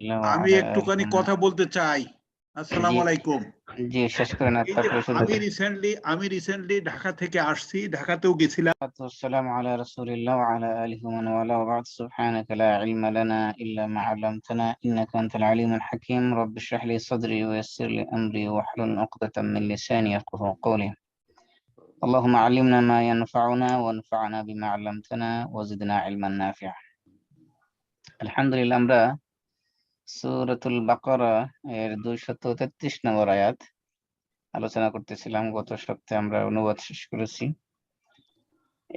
আমি وعلى একটুখানি آله কথা বলতে চাই। আসসালামু জি আলাইকুম। জি শেষ করেন আর এই যে তারপরে শুরু আমি করেন। রিসেন্টলি ঢাকা থেকে আসছি, ঢাকাতেও গেছিলাম। والسلام على رسول الله وعلى آله ومن والاه وبعد. سبحانك لا علم لنا إلا ما علمتنا إنك أنت العليم الحكيم. رب اشرح لي صدري ويسر لي أمري واحلل عقدة من لساني يفقهوا قولي. اللهم علمنا ما ينفعنا وانفعنا بما علمتنا وزدنا علما نافعا. الحمد لله. আমরা সূরাতুল বাকারা এর 233 নম্বর আয়াত আলোচনা করতেছিলাম। গত সপ্তাহে আমরা অনুবাদ শেষ করেছি।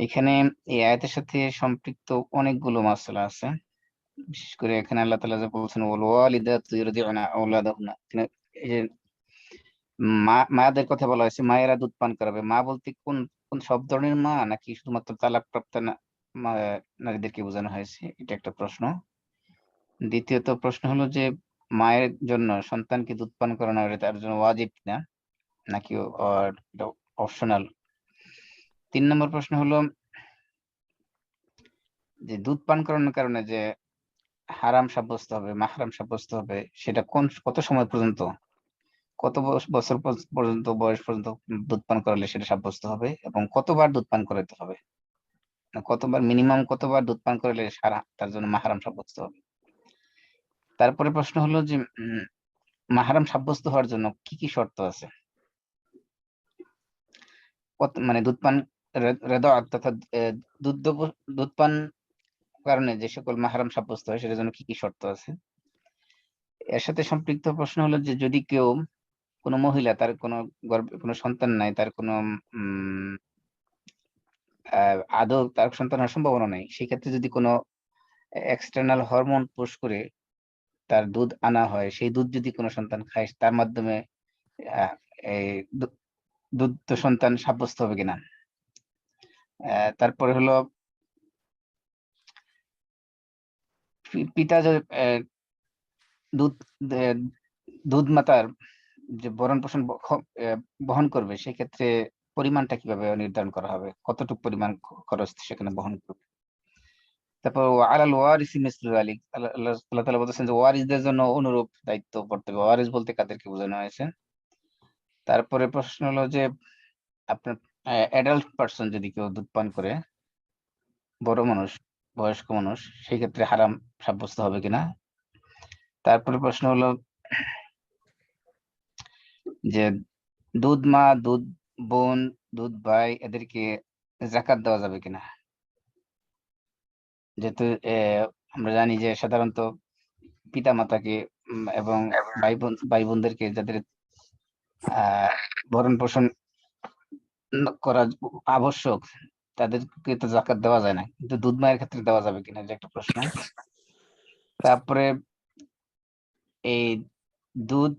এখানে এই আয়াতের সাথে সম্পৃক্ত অনেকগুলো মাসলা আছে। বিশেষ করে এখানে আল্লাহ তাআলা যে বলছেন ওয়াল ওয়ালিদাতু ইরদিউনা আওলাদাহুন্না, এই যে মায়েদের কথা বলা হয়েছে, মায়েরা দুধ পান করাবে। মা বলতে কোন কোন সব ধরনের মা, নাকি শুধুমাত্র তালাকপ্রাপ্ত নারীদেরকে বোঝানো হয়েছে? এটা একটা প্রশ্ন। দ্বিতীয়ত প্রশ্ন হলো যে মায়ের জন্য সন্তানকে দুধ পান করানো তার জন্য ওয়াজিব কিনা, নাকি অপশনাল। 3 নম্বর প্রশ্ন হলো যে দুধ পান করানোর কারণে যে হারাম সাব্যস্ত হবে, মাহরাম সাব্যস্ত হবে, সেটা কত সময় পর্যন্ত, কত বছর পর্যন্ত বয়স পর্যন্ত দুধ পান করালে সেটা সাব্যস্ত হবে, এবং কতবার দুধ পান করাতে হবে, কতবার মিনিমাম কতবার দুধ পান করালে তার জন্য মাহরাম সাব্যস্ত হবে। তারপরে প্রশ্ন হলো যে মাহরাম সাব্যস্ত হওয়ার জন্য কি কি শর্ত আছে। মানে দুধ পান রেদাত তথা দুধ পান কারণে যে সকল মাহরাম সাব্যস্ত হয় সেটার জন্য কি কি শর্ত আছে। এর সাথে সম্পৃক্ত প্রশ্ন হলো যে যদি কেউ, কোনো মহিলা, তার কোনো গর্ভে কোনো সন্তান নাই, তার কোনো আদৌ তার সন্তান হওয়ার সম্ভাবনা নেই, সেক্ষেত্রে যদি কোনো এক্সটার্নাল হরমোন পুশ করে তার দুধ আনা হয়, সেই দুধ যদি কোনো সন্তান খায়, তার মাধ্যমে এই দুধ তো সন্তান সাব্যস্ত হবে কিনা। তারপরে হলো পিতা যে দুধ দুধ মাতার যে ভরণ পোষণ বহন করবে, সেক্ষেত্রে পরিমাণটা কিভাবে নির্ধারণ করা হবে, কতটুকু পরিমাণ খরচ সেখানে বহন করবে। তারপর আলাল ওয়ারিসি মিসলু যালিক, আল্লাহ তাআলা বলেছেন যে ওয়ারিসদের জন্য অনুরূপ দায়িত্ব পড়তে হবে। ওয়ারিস বলতে কাদেরকে বোঝানো হয়েছে। তারপরে প্রশ্ন হলো যে আপনার অ্যাডাল্ট পারসন যদি কেউ দুধ পান করে, বড় মানুষ, বয়স্ক মানুষ, সেই ক্ষেত্রে হারাম সাব্যস্ত হবে কিনা। তারপরে প্রশ্ন হলো যে দুধ মা, দুধ বোন, দুধ ভাই, এদেরকে যাকাত দেওয়া যাবে কিনা। যেহেতু আমরা জানি যে সাধারণত পিতা মাতাকে এবং ভাই বোনদেরকে, যাদের ভরণ পোষণ করা আবশ্যক, তাদেরকে তো যাকাত দেওয়া যায় না, কিন্তু দুধ মায়ের ক্ষেত্রে দেওয়া যাবে কিনা, যে একটা প্রশ্ন। তারপরে এই দুধ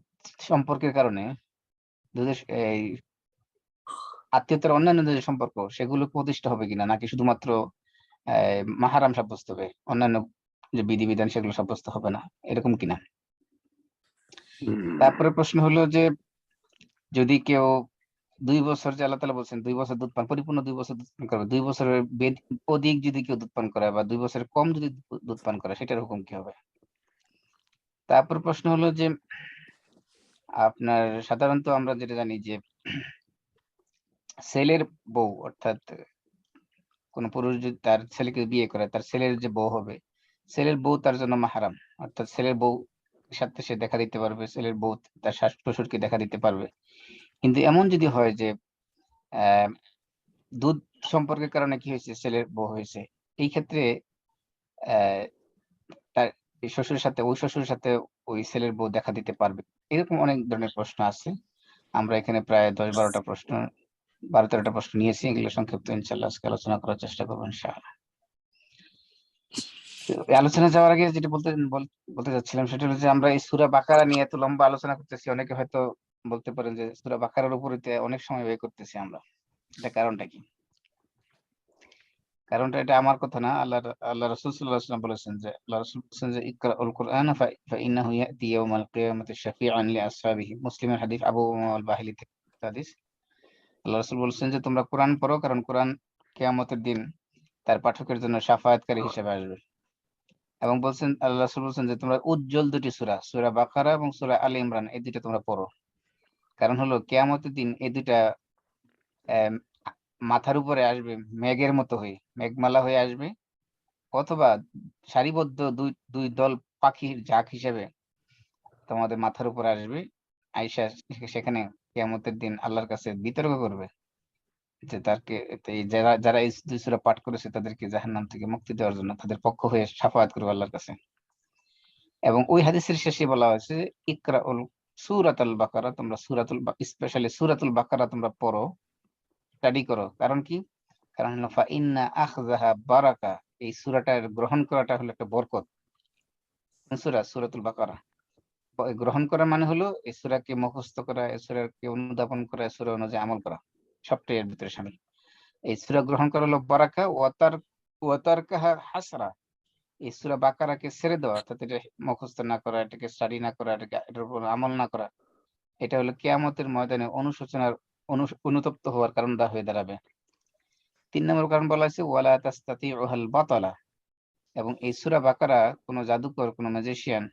সম্পর্কের কারণে, দুধের এই আত্মীয়তার অন্যান্য যে সম্পর্ক, সেগুলো প্রতিষ্ঠা হবে কিনা, নাকি শুধুমাত্র মাহারাম সাব্যস্ত হবে, অন্যান্য যে বিধিবিধান সেগুলো সাব্যস্ত হবে না, এরকম কিনা। তারপরে প্রশ্ন হলো যে যদি কেউ 2 বছর, যে আল্লাহ তাআলা বলছেন 2 বছর দুধ পান, পরিপূর্ণ 2 বছর দুধ পান করবে, 2 বছরের অধিক যদি কেউ দুধ পান করে, বা 2 বছরের কম যদি দুধ পান করে, সেটার হুকুম কি হবে। তারপর প্রশ্ন হলো যে আপনার সাধারণত আমরা যেটা জানি যে ছেলের বউ, অর্থাৎ কোন পুরুষ যদি তার ছেলেকে বিয়ে করে, তার ছেলের যে বউ হবে, ছেলের বউ তার জন্য মাহারাম, অর্থাৎ ছেলের বউ সাথে সে দেখা দিতে পারবে, ছেলের বউ তার শ্বশুরকে দেখা দিতে পারবে। কিন্তু এমন যদি হয় যে আহ দুধ সম্পর্কের কারণে কি হয়েছে, ছেলের বউ হয়েছে, এই ক্ষেত্রে আহ তার ওই শ্বশুরের সাথে ওই ছেলের বউ দেখা দিতে পারবে। এরকম অনেক ধরনের প্রশ্ন আছে। আমরা এখানে প্রায় 10-12টা প্রশ্ন, 12-13টা প্রশ্ন নিয়েছি। এগুলো সংক্ষিপ্ত ইনশাআল্লাহ আজকে আলোচনা করার চেষ্টা করবো ইনশাআল্লাহ। আলোচনা যাওয়ার আগে যেটা বলতে চাচ্ছিলাম, সেটা হচ্ছে আমরা এই সূরা বাকারা নিয়ে এত লম্বা আলোচনা করতেছি। অনেকে হয়তো বলতে পারেন যে সূরা বাকারার উপরে অনেক সময় ব্যয় করতেছি আমরা, এটা কারণটা কি? কারণটা এটা আমার কথা না, আল্লাহ রাসূল সাল্লাল্লাহু আলাইহি ওয়াসাল্লাম বলেছেন যে, আল্লাহ রাসূল বলেছেন যে ইকরাউল কুরআন ফাইন্নাহু ইয়াতি ইয়াউমাল কিয়ামাতি শাফিআন লিআসহাবিহি। মুসলিমের হাদিস, আবু উমামা আল বাহিলি থেকে হাদিস। আল্লাহ রাসূল বলেছেন যে তোমরা কোরআন পড়ো, কারণ কোরআন কিয়ামতের দিন তার পাঠকের জন্য শাফায়াতকারী হিসেবে আসবে। এবং বলছেন আল্লাহ রাসূল বলছেন যে তোমরা উজ্জ্বল দুটি সূরা, সূরা বাকারা এবং সূরা আলে ইমরান, এই দুটো তোমরা পড়ো। কারণ হলো কিয়ামতের দিন এই দুটা আহ, মাথার উপরে আসবে মেঘের মতো হয়ে, মেঘমালা হয়ে আসবে, অথবা সারিবদ্ধ দুই দুই দল পাখির ঝাঁক হিসেবে তোমাদের মাথার উপর আসবে। আইসা সেখানে কিয়ামতের দিন আল্লাহর কাছে বিতর্ক করবে যে তাকে, এই যারা যারা এই দুই সূরা পাঠ করেছে তাদেরকে জাহান্নাম থেকে মুক্তি দেওয়ার জন্য তাদের পক্ষ হয়ে শাফাআত করবে আল্লাহর কাছে। এবং ওই হাদিসের শেষে বলা হয়েছে ইকরাউল সূরাতুল বাকারা, তোমরা স্পেশালি সূরাতুল বাকারা তোমরা পড়ো, স্টাডি করো। কারণ কি? কারণ হলো ফা ইন্না আখযাহা বারাকা, এই সূরাটার গ্রহণ করাটা হলো একটা বরকত। সূরাতুল বাকারা গ্রহণ করা মানে হলো এই সূরাকে মুখস্থ করা, এই সূরাকে অনুধাবন করা, এই সূরা অনুযায়ী আমল করা, সবটাই এর ভিতরে শামিল। এই সূরা গ্রহণ করা হলো বারাকা, ওয়াতারকাহা হাসরা, এই সূরা বাকারাকে ছেড়ে দেওয়া, অর্থাৎ এটা মুখস্থ না করা, এটাকে স্টাডি না করা, এটার উপর আমল না করা, এটা হলো কিয়ামতের ময়দানে অনুশোচনার অনুতপ্ত হওয়ার কারণ হয়ে দাঁড়াবে। 3 নম্বর কারণ বলা হয়েছে ওয়ালা তাস্তাতিউহাল বাতালা, এবং এই সূরা বাকারা কোনো জাদুকর, কোনো ম্যাজিশিয়ান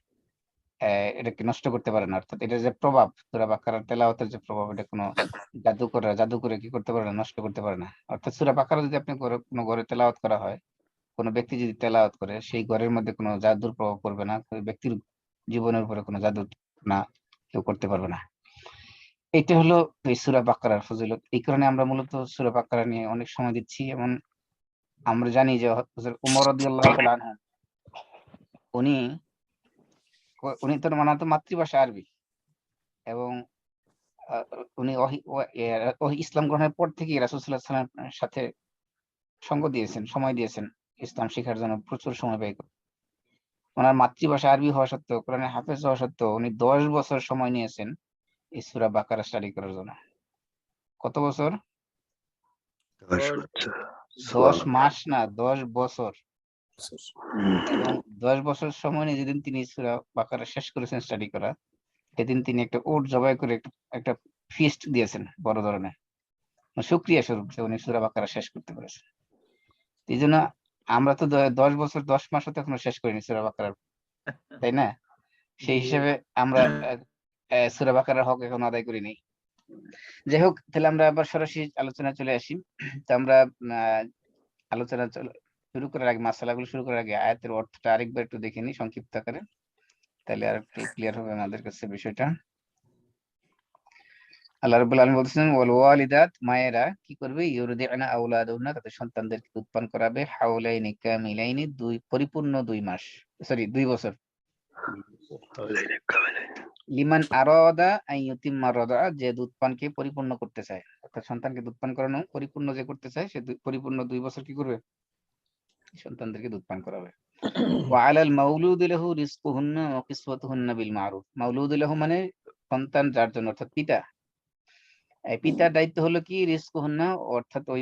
এটাকে নষ্ট করতে পারে না। অর্থাৎ এটা যে প্রভাব, সূরা বাকারার তেলাওয়াতের যে প্রভাব, এটা কোনো জাদু করে কি করতে পারে না, নষ্ট করতে পারে না। অর্থাৎ সূরা বাকারা যদি আপনি কোনো ঘরে তেলাওয়াত করা হয়, কোনো ব্যক্তি যদি তেলাওয়াত করে, সেই ঘরের মধ্যে কোনো জাদুর প্রভাব পড়বে না, ওই ব্যক্তির জীবনের উপরে কোনো জাদু না কেউ করতে পারবে না। এটা হলো এই সূরা বাকারার ফজিলত। এই কারণে আমরা মূলত সূরা বাকারা নিয়ে অনেক সময় দিচ্ছি। এবং আমরা জানি যে হযরত ওমর রাদিয়াল্লাহু তাআলা আনহু, উনি উনি তো মানাতো মাতৃভাষা আরবি, এবং আহ, উনি ইসলাম গ্রহণের পর থেকে রাসূল সাল্লাল্লাহু আলাইহি ওয়াসাল্লামের সাথে সঙ্গ দিয়েছেন, সময় দিয়েছেন ইসলাম শেখার জন্য, প্রচুর সময় ব্যয় করে। ওনার মাতৃভাষা আরবি হওয়া সত্ত্বেও, কোরআনের হাফেজ হওয়া সত্ত্বেও, উনি 10 বছর সময় নিয়েছেন এই সূরা বাকারা স্টাডি করার জন্য। কত বছর? 10 বছর। 10 মাস না, 10 বছর। হুম। এবং 10 বছর সময় নিয়ে যেদিন তিনি সূরা বাকারা শেষ করেছেন স্টাডি করা, সেদিন তিনি একটা উট জবাই করে একটা ফিস্ট দিয়েছেন বড় ধরনের, শুকরিয়া স্বরূপ যে উনি সূরা বাকারা শেষ করতে পেরেছেন। এই জন্য আমরা তো 10 বছর 10 মাসও তো এখনো শেষ করিনি সূরা বাকারার, তাই না? সেই জি। হিসেবে আমরা সূরা বাকারার হক এখনো আদায় করিনি। যাই হোক, তাহলে আমরা আবার সরাসরি আলোচনা চলে আসি। তো আমরা আলোচনা শুরু করার আগে, মাসালাগুলো শুরু করার আগে আয়াতের অর্থটা আরেকবার একটু দেখে নিই সংক্ষিপ্ত আকারে, তাহলে আর একটু ক্লিয়ার হবে আমাদের কাছে বিষয়টা। আল্লাহ রাব্বুল আলামিন বলছেন ওয়াল ওয়ালিদাত, মায়েরা কি করবে, ইউরদি'না আওলাদুহুন্না, তাদের সন্তানদেরকে উৎপাদন করাবে, হাওলাইনি কামিলাইনি, পরিপূর্ণ 2 মাস, সরি 2 বছর। লিমান আরাদা আন ইউতিম্মা রাদা, যে দুধপানকে পরিপূর্ণ করতে চায়, অর্থাৎ সন্তানকে দুধপান করানো পরিপূর্ণ যে করতে চায়, সে পরিপূর্ণ 2 বছর কি করবে, সন্তানদেরকে দুধপান করাবে। ওয়া আলাল মাউলুদি লাহু রিজকুহুন্না ওয়া কিসওয়াতুহুন্না বিল মারুফ, মাউলুদি লাহু মানে সন্তান যার জন্য, অর্থাৎ পিতা, এই পিতার দায়িত্ব হলো কি, রিজকুহুন্না, অর্থাৎ ওই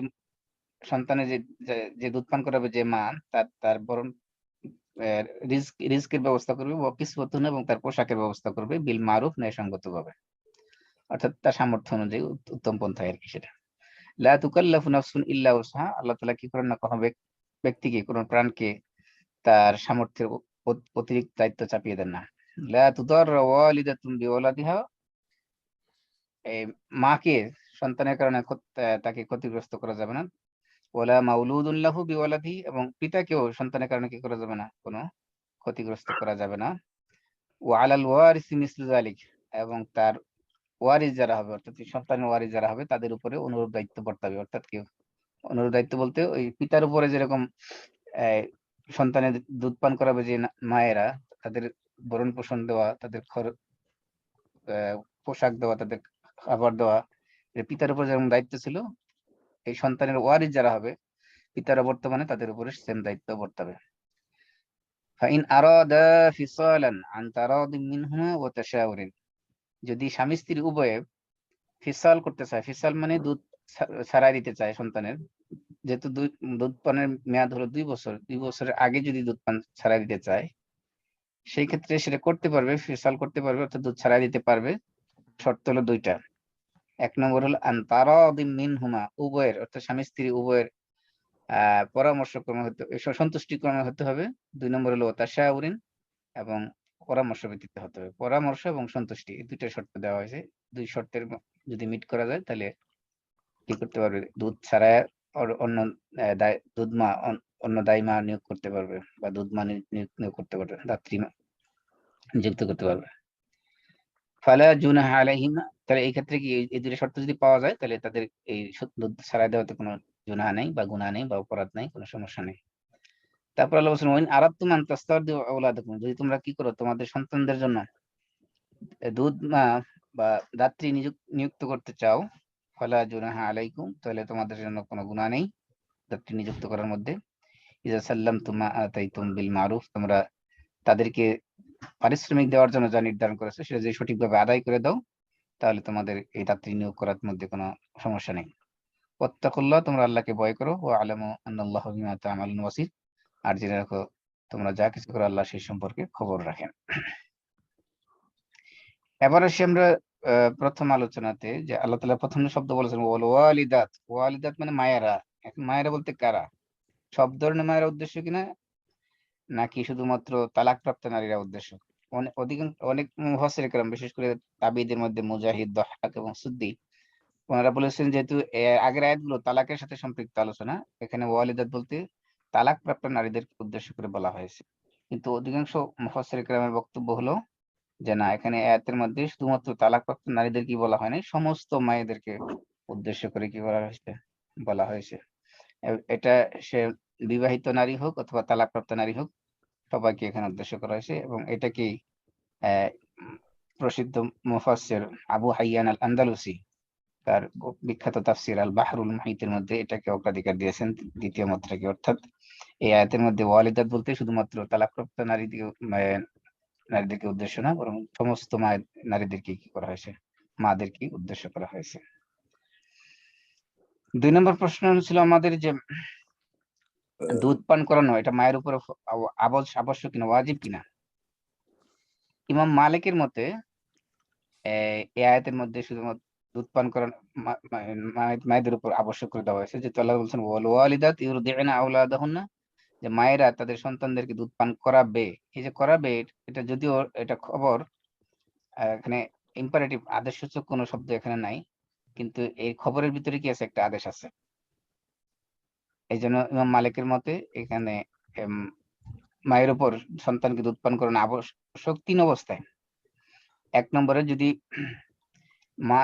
সন্তানের যে যে দুধ পান করাবে যে মা, তার বরণ রিজকের ব্যবস্থা করবে, ওয়া কিসওয়াতুহুন্না, এবং তার পোশাকের ব্যবস্থা করবে, বিল মারুফ, ন্যায়সঙ্গত ভাবে, অর্থাৎ তার সামর্থ্য অনুযায়ী উত্তম পন্থায় আর কি। সেটা লা তুকাল্লাফু নাফসুন ইল্লা উসহা, আল্লাহ তাআলা কি করেন না, কোনো ব্যক্তিকে, কোনো প্রাণকে তার সামর্থ্যের অতিরিক্ত দায়িত্ব চাপিয়ে দেন না। লা তুদাররা ওয়ালিদাতুন বিওয়ালাদিহা, এই মাকে সন্তানের কারণে তাকে ক্ষতিগ্রস্ত করা যাবে না। ওয়ালা মাউলুদুন লাহু বিওয়ালাদিহি, এবং পিতাকেও সন্তানের কারণে কি করা যাবে না, কোনো ক্ষতিগ্রস্ত করা যাবে না। ওয়া আলাল ওয়ারিসি মিসলু যালিক, এবং তার ওয়ারিস যারা হবে, অর্থাৎ সন্তানের ওয়ারিস যারা হবে, তাদের উপরে অনুরূপ দায়িত্ব বর্তাবে। অর্থাৎ কি অনুরূপ দায়িত্ব বলতে, ওই পিতার উপরে যেরকম আহ, সন্তানের দুধ পান করাবে যে মায়েরা, তাদের ভরণ পোষণ দেওয়া, তাদের পোশাক দেওয়া, তাদের খাবার দেওয়া, পিতার উপর যেরকম দায়িত্ব ছিল, এই সন্তানের ওয়ারিস যারা হবে পিতারা বর্তমানে তাদের উপরে সেম দায়িত্ব বর্তাবে। ফাইন আরাদা ফিসালান আন তারাদিন মিনহুমা ওয়া তাশাউরিন, যদি স্বামী স্ত্রী উভয়ে ফিসাল করতে চায়, ফিসাল মানে দুধ ছাড়াই দিতে চায় সন্তানের, যেহেতু দুধ পানের মেয়াদ হলো 2 বছর, 2 বছরের আগে যদি দুধ পান ছাড়াই দিতে চায়, সেই ক্ষেত্রে সেটা করতে পারবে, ফিসাল করতে পারবে, অর্থাৎ দুধ ছাড়াই দিতে পারবে। শর্ত হলো 2টা। 1 নম্বর হলো আন তারাদিন মিনহুমা, উভয়ের, অর্থাৎ স্বামী স্ত্রী উভয়ের পরামর্শক্রমে হতে সন্তুষ্টিক্রমে হতে হবে। 2 নম্বর হলো তাশাউরিন, এবং পরামর্শ ভিত্তিতে হতে হবে। পরামর্শ এবং সন্তুষ্টি এই দুইটা শর্ত দেওয়া হয়েছে। 2 শর্তের যদি মিট করা যায় তাহলে কি করতে পারবে, দুধ ছাড়া অন্য অন্য দাইমা নিয়োগ করতে পারবে, বা দুধ মা নিয়োগ করতে পারবে, দাত্রী নিযুক্ত করতে পারবে। ফালা জুনাহা আলাইহিমা, তাহলে এই ক্ষেত্রে কি এই দুটো শর্ত যদি পাওয়া যায় তাহলে তাদের এই দুধ ছাড়া দেওয়াতে কোনো গুনাহ নেই, বা গুনাহ নেই, বা অপরাধ নেই, কোনো সমস্যা নেই। তারপর আল্লাহ বলেছেন ওয়াইন আরাদতুম আন তাস্তারদিউ আওলাদাকুম, যদি তোমরা কি করো তোমাদের সন্তানদের জন্য দুধ মা বা দাত্রী নিযুক্ত করতে চাও, ফালা জুনাহা আলাইকুম, তাহলে তোমাদের জন্য কোনো গুনাহ নেই দাত্রী নিযুক্ত করার মধ্যে। ইজা সাল্লামতুম মা আতাইতুম বিল মারুফ, তোমরা তাদেরকে পারিশ্রমিক দেওয়ার জন্য যা নির্ধারণ করেছে সেটা যদি সঠিকভাবে আদায় করে দাও, তাহলে তোমাদের এই দাত্রী নিয়োগ করার মধ্যে কোনো সমস্যা নেই। ওয়াত্তাকুল্লাহ, তোমরা আল্লাহকে ভয় করো, ওয়া আলামু আন্নাল্লাহা বিমা তা'মালুন ওয়াসির, আর জেনে রাখো তোমরা যা কিছু করো আল্লাহ সেই সম্পর্কে খবর রাখেন। এবার আসি আমরা প্রথম আলোচনাতে, যে আল্লাহ তাআলা প্রথম শব্দ বলেছেন ওয়াল ওয়ালিদাত, ওয়ালিদাত মানে মায়েরা। এখন মায়েরা বলতে কারা? সব ধরনের মায়েরা উদ্দেশ্য কিনা, নাকি শুধুমাত্র তালাকপ্রাপ্ত নারীরা উদ্দেশ্য? অনেক মুফাসসির কেরাম, বিশেষ করে তাবিঈদের মধ্যে মুজাহিদ, দাহহাক এবং সুদ্দী, ওনারা বলেছেন যেহেতু আগের আয়াতগুলো তালাকের সাথে সম্পৃক্ত আলোচনা, এখানে ওয়ালিদাত বলতে তালাকপ্রাপ্ত নারীদেরকে উদ্দেশ্য করে বলা হয়েছে। কিন্তু অধিকাংশ মুফাসসির কেরামের বক্তব্য হলো যে না, এখানে আয়াতের মধ্যে শুধুমাত্র তালাকপ্রাপ্ত নারীদেরকে বলা হয় নাই, সমস্ত মায়েদেরকে উদ্দেশ্য করে কি বলা হয়েছে, বলা হয়েছে। এটা সে বিবাহিত নারী হোক অথবা তালাকপ্রাপ্ত নারী হোক, সবাইকে এখানে উদ্দেশ্য করা হয়েছে। এবং এটা কি প্রসিদ্ধ মুফাসসির আবু হাইয়ান আল আন্দালুসি তার বিখ্যাত তাফসির আল বাহরুল মুহিতের মধ্যে এটাকে অগ্রাধিকার দিয়েছেন দ্বিতীয় মাত্রাকে। অর্থাৎ এই আয়াতের মধ্যে ওয়ালিদাত বলতে শুধুমাত্র তালাকপ্রাপ্ত নারীদেরকে উদ্দেশ্য না, বরং সমস্ত মায়ের নারীদেরকে কি করা হয়েছে, মাদেরকে উদ্দেশ্য করা হয়েছে। 2 নম্বর প্রশ্ন ছিল আমাদের যে দুধ পান করানো এটা মায়ের উপর আবশ্যক কিনা, ওয়াজিব কিনা। ইমাম মালিকের মতে এই আয়াতের মধ্যে শুধুমাত্র দুধ পান করানো মায়েদের উপর আবশ্যক করে দেওয়া হয়েছে, যেহেতু আল্লাহ বলছেন ওয়াল ওয়ালিদাত ইউরদি'না আওলাদাহুন্না, যে মায়েরা তাদের সন্তানদেরকে দুধ পান করাবে। এই যে করাবে, এটা যদিও এটা খবর, এখানে ইম্পারেটিভ আদেশসূচক কোনো শব্দ এখানে নাই, কিন্তু এই খবরের ভিতরে কি আছে, একটা আদেশ আছে। এই জন্য ইমাম মালিকের মতে এখানে মায়ের উপর সন্তানকে দুধ পান করানো আবশ্যক 3 অবস্থায়। 1 নম্বরে যদি মা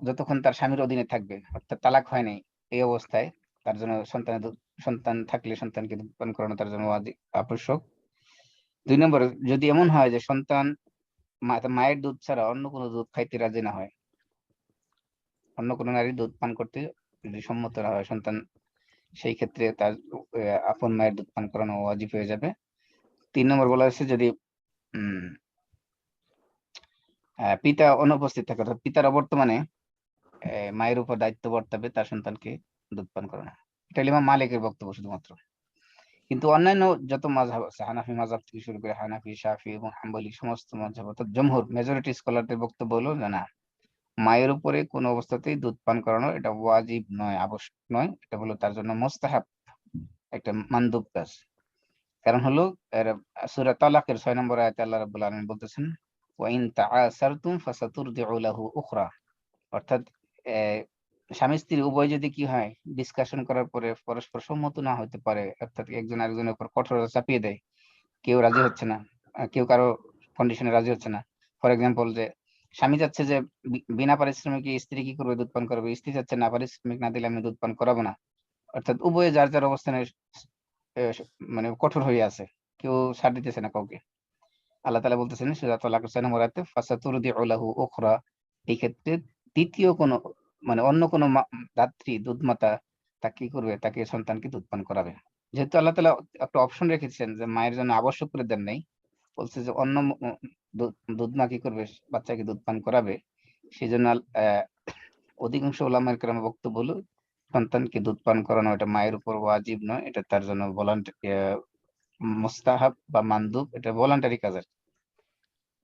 যতক্ষণ তার স্বামীর অধীনে থাকবে, অর্থাৎ তালাক হয় নাই, এই অবস্থায় তার জন্য সন্তান থাকলে সন্তানকে দুধ পান করানো তার জন্য আবশ্যক। 2 নম্বরে যদি এমন হয় যে সন্তান মায়ের দুধ ছাড়া অন্য কোনো দুধ খাইতে রাজি না হয়, অন্য কোনো নারীর দুধ পান করতে যদি সম্মত না হয় সন্তান, সেই ক্ষেত্রে তার আপন মায়ের দুধ পান করানো ওয়াজিব হয়ে যাবে। 3 নম্বর বলা হয়েছে যদি পিতা অনুপস্থিত থাকে, অর্থাৎ পিতার অবর্তমানে মায়ের উপর দায়িত্ব বর্তাবে তার সন্তানকে দুধ পান করানো। এটা ইমাম মালিকের বক্তব্য শুধুমাত্র। কিন্তু অন্যান্য যত মাযহাব আছে, হানাফি মাযহাব থেকে শুরু করে হানাফি, শাফি এবং হাম্বলি, সমস্ত মাযহাব অর্থাৎ জমহুর মেজরিটি স্কলারদের বক্তব্য হলো যে না, মায়ের উপরে কোনো অবস্থাতেই দুধ পান করানো এটা ওয়াজিব নয়, আবশ্যক নয়, এটা হলো তার জন্য মুস্তাহাব, একটা মানদুব কাজ। কারণ হলো সূরা তালাকের 6 নম্বর আয়াতে আল্লাহ রাব্বুল আলামিন বলতেছেন ওয়া ইন তাআসারতুম ফাসাতুরদিউ লাহু উখরা, অর্থাৎ স্বামী স্ত্রী উভয় যদি কি হয়, ডিসকাশন করার পরে পরস্পর সম্মত না হতে পারে, অর্থাৎ একজন আরেকজনের উপর কঠোরতা চাপিয়ে দেয়, কেউ রাজি হচ্ছে না, কেউ কারো কন্ডিশনে রাজি হচ্ছে না। ফর এক্সাম্পল, যে স্বামী চাচ্ছে যে বিনা পারিশ্রমিকে স্ত্রী কি করবে, দুধ পান করবে, স্ত্রী চাচ্ছে না, পারিশ্রমিক না দিলে আমি দুধ পান করাবো না। অর্থাৎ উভয়ে যার যার অবস্থানে মানে কঠোর হয়ে আছে, কেউ ছাড় দিতেছে না কাউকে। আল্লাহ তাআলা বলতেছেন সূরা তালাকের 6 নম্বর আয়াতে ফাসাতুরদিউ লাহু উখরা, এই ক্ষেত্রে দ্বিতীয় কোনো মানে অন্য কোনো দাত্রী দুধমাতা তাকে কি করবে, তাকে সন্তানকে দুধ পান করাবে। যেহেতু আল্লাহ তাআলা একটা অপশন রেখেছেন যে মায়ের জন্য আবশ্যক করে দেন নাই, বলছে যে অন্য দুধ মা কি করবে, বাচ্চাকে দুধ পান করাবে। সেই জন্য অধিকাংশ ওলামায়ে কেরামের বক্তব্য হলো সন্তানকে দুধ পান করানো এটা মায়ের উপর ওয়াজিব নয়, এটা তার জন্য মুস্তাহাব বা মানদুব, এটা ভলান্টারি কাজ।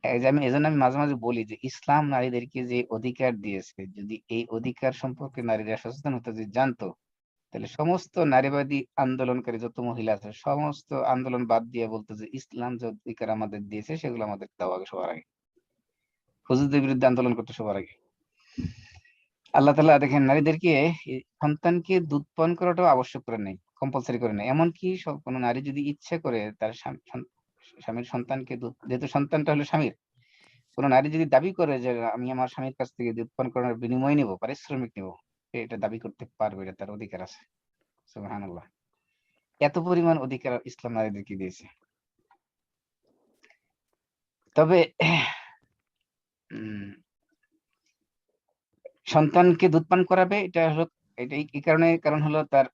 এজন্য আমি মাঝে মাঝে বলি যে ইসলাম নারীদেরকে যে অধিকার দিয়েছে, যদি এই অধিকার সম্পর্কে নারীরা সচেতন হতো, যদি জানতো, তাহলে সমস্ত নারীবাদী আন্দোলনকারী যত মহিলা আছে সমস্ত আন্দোলন বাদ দিয়ে বলতে যে ইসলাম যে অধিকার আমাদের দিয়েছে সেগুলো আমাদের দেওয়া আগে সবার আগে, হুজুরদের বিরুদ্ধে আন্দোলন করতে সবার আগে। আল্লাহ তাআলা দেখেন নারীদেরকে সন্তানকে দুধ পান করাটাও আবশ্যক করে নেই, কম্পালসারি করে নেই। এমনকি কোনো নারী যদি ইচ্ছে করে তার স্বামীর সন্তানকে দুধ, যেহেতু সন্তানটা হলো স্বামীর, কোনো নারী যদি দাবি করে যে আমি আমার স্বামীর কাছ থেকে দুধ পান করার বিনিময় নিব, পারিশ্রমিক নিব, সে এটা দাবি করতে পারবে, এটা তার অধিকার আছে। সুবহানাল্লাহ, এত পরিমাণ অধিকার ইসলাম নারীদেরকে দিয়েছে। তবে সন্তানকে দুধ পান করাবে, এটা হলো এটা এই কারণে, কারণ হলো তার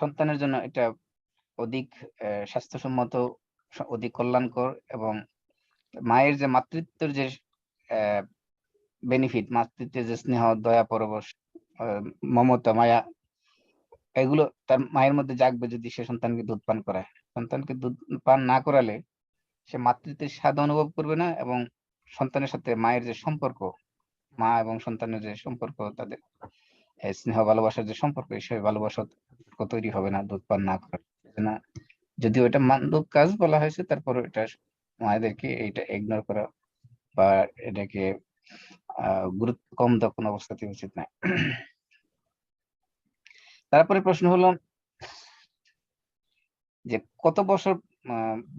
সন্তানের জন্য এটা অধিক স্বাস্থ্যসম্মত, অধিক কল্যাণকর, এবং মায়ের যে মাতৃত্বের যে বেনিফিট, মাতৃত্বের যে স্নেহ, দয়া, পরবশ, মমতা, মায়া, এগুলো তার মায়ের মধ্যে জাগবে যদি সে সন্তানকে দুধ পান করায়। সন্তানকে দুধ পান না করালে সে মাতৃত্বের স্বাদ অনুভব করবে না, এবং সন্তানের সাথে মায়ের যে সম্পর্ক, মা এবং সন্তানের যে সম্পর্ক, তাদের স্নেহ ভালোবাসার যে সম্পর্ক, সেই ভালোবাসা তৈরি হবে না দুধ পান না করার না। যদিও এটা মানব কাজ বলা হয়েছে, তারপর এটা মায়েদেরকে এটা ইগনোর করা বা এটাকে গুরুত্ব কম দেওয়া কোনো অবস্থাতে উচিত নয়। তারপরে প্রশ্ন হলো যে কত বছর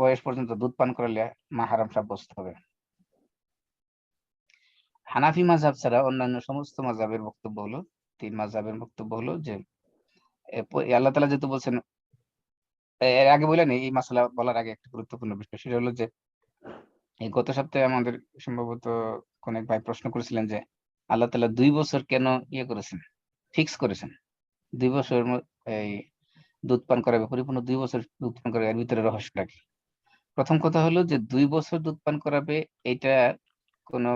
বয়স পর্যন্ত দুধ পান করলে মাহারাম সাব্যস্ত হবে? হানাফি মাযহাব ছাড়া অন্যান্য সমস্ত মাযহাবের বক্তব্য হলো, তিন মাযহাবের বক্তব্য হলো যে আল্লাহ তাআলা যেহেতু বলছেন, এর আগে বলেন এই মাসলা বলার আগে একটা গুরুত্বপূর্ণ বিষয়, সেটা হলো যে এই গত সপ্তাহে আমাদের সম্ভবত কোন এক ভাই প্রশ্ন করেছিলেন যে আল্লাহ তাআলা 2 বছর কেন ইয়ে করেছেন, ফিক্স করেছেন 2 বছর এই দুধ পান করাবে, পরিপূর্ণ 2 বছর দুধ পান করাবে, এর ভিতরে রহস্যটা কি? প্রথম কথা হলো যে 2 বছর দুধ পান করাবে, এটা কোনো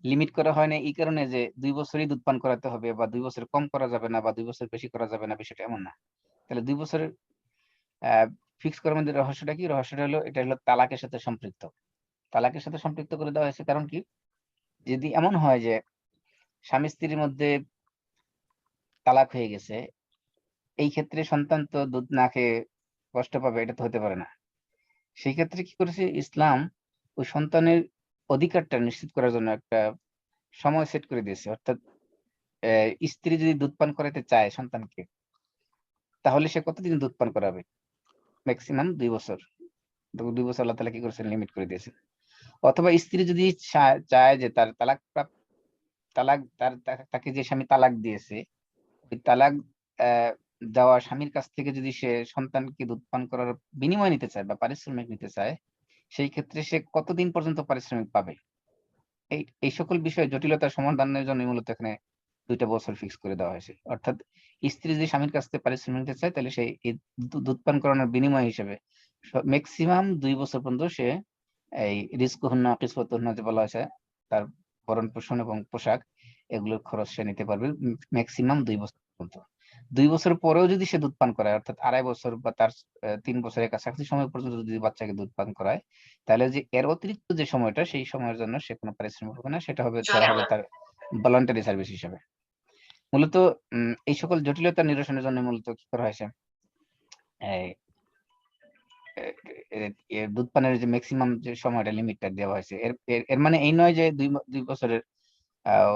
লিমিট করা হয় না এই কারণে যে 2 বছরই দুধ পান করাতে হবে, বা 2 বছর কম করা যাবে না, বা 2 বছর বেশি করা যাবে না, বিষয়টা এমন না। তাহলে 2 বছরের ফিক্স করার মধ্যে রহস্যটা কি? রহস্যটা হলো এটা হলো তালাকের সাথে সম্পৃক্ত। তালাকের সাথে সম্পৃক্ত করে দেওয়া হয়েছে কারণ কি, যদি এমন হয় যে স্বামী স্ত্রীর মধ্যে তালাক হয়ে গেছে, এই ক্ষেত্রে সন্তান তো দুধ না খেয়ে কষ্ট পাবে, এটা তো হতে পারে না। সেই ক্ষেত্রে কি করেছে ইসলাম, ওই সন্তানের অধিকারটা নিশ্চিত করার জন্য একটা সময় সেট করে দিয়েছে। অর্থাৎ স্ত্রী যদি দুধ পান করাতে চায় সন্তানকে, তাহলে সে কতদিন দুধ পান করাবে? ম্যাক্সিমাম 2 বছর। 2 বছর আল্লাহ তাআলা কি করেছেন, লিমিট করে দিয়েছেন। অথবা স্ত্রী যদি চায় যে তার তাকে যে স্বামী তালাক দিয়েছে, ওই তালাক দেওয়া স্বামীর কাছ থেকে যদি সে সন্তানকে দুধ পান করার বিনিময় নিতে চায় বা পারিশ্রমিক নিতে চায়, সেই ক্ষেত্রে সে কতদিন পর্যন্ত পারিশ্রমিক পাবে? এই এই সকল বিষয়ে জটিলতার সমাধানের জন্য মূলত এখানে 2টা বছর ফিক্স করে দেওয়া হয়েছে। অর্থাৎ স্ত্রী যদি স্বামীর কাছ থেকে পারিশ্রমিক নিতে চায়, তাহলে সেই দুধ পান করানোর বিনিময় হিসেবে ম্যাক্সিমাম 2 বছর পর্যন্ত সে এই রিজকুহুন্না কিসওয়াতুহুন্না যে বলা হয়েছে, তার ভরণ পোষণ এবং পোশাক, এগুলোর খরচ সে নিতে পারবে ম্যাক্সিমাম 2 বছর পর্যন্ত। 2 বছর পরেও যদি সে দুধ পান করায়, অর্থাৎ 2.5 বছর বা তার 3 বছরের কাছাকাছি সময় পর্যন্ত যদি বাচ্চাকে দুধ পান করায়, তাহলে যে এর অতিরিক্ত যে সময়টা, সেই সময়ের জন্য সে কোনো পারিশ্রমিক হবে না, সেটা হবে ধরা হবে তার ভলান্টারি সার্ভিস হিসেবে। মূলত এই সকল জটিলতা নিরসনের জন্য মূলত কি করা হয়েছে, এই দুধ পানের যে ম্যাক্সিমাম যে সময়টা, লিমিটটা দেওয়া হয়েছে। এর মানে এই নয় যে 2 বছরের আহ,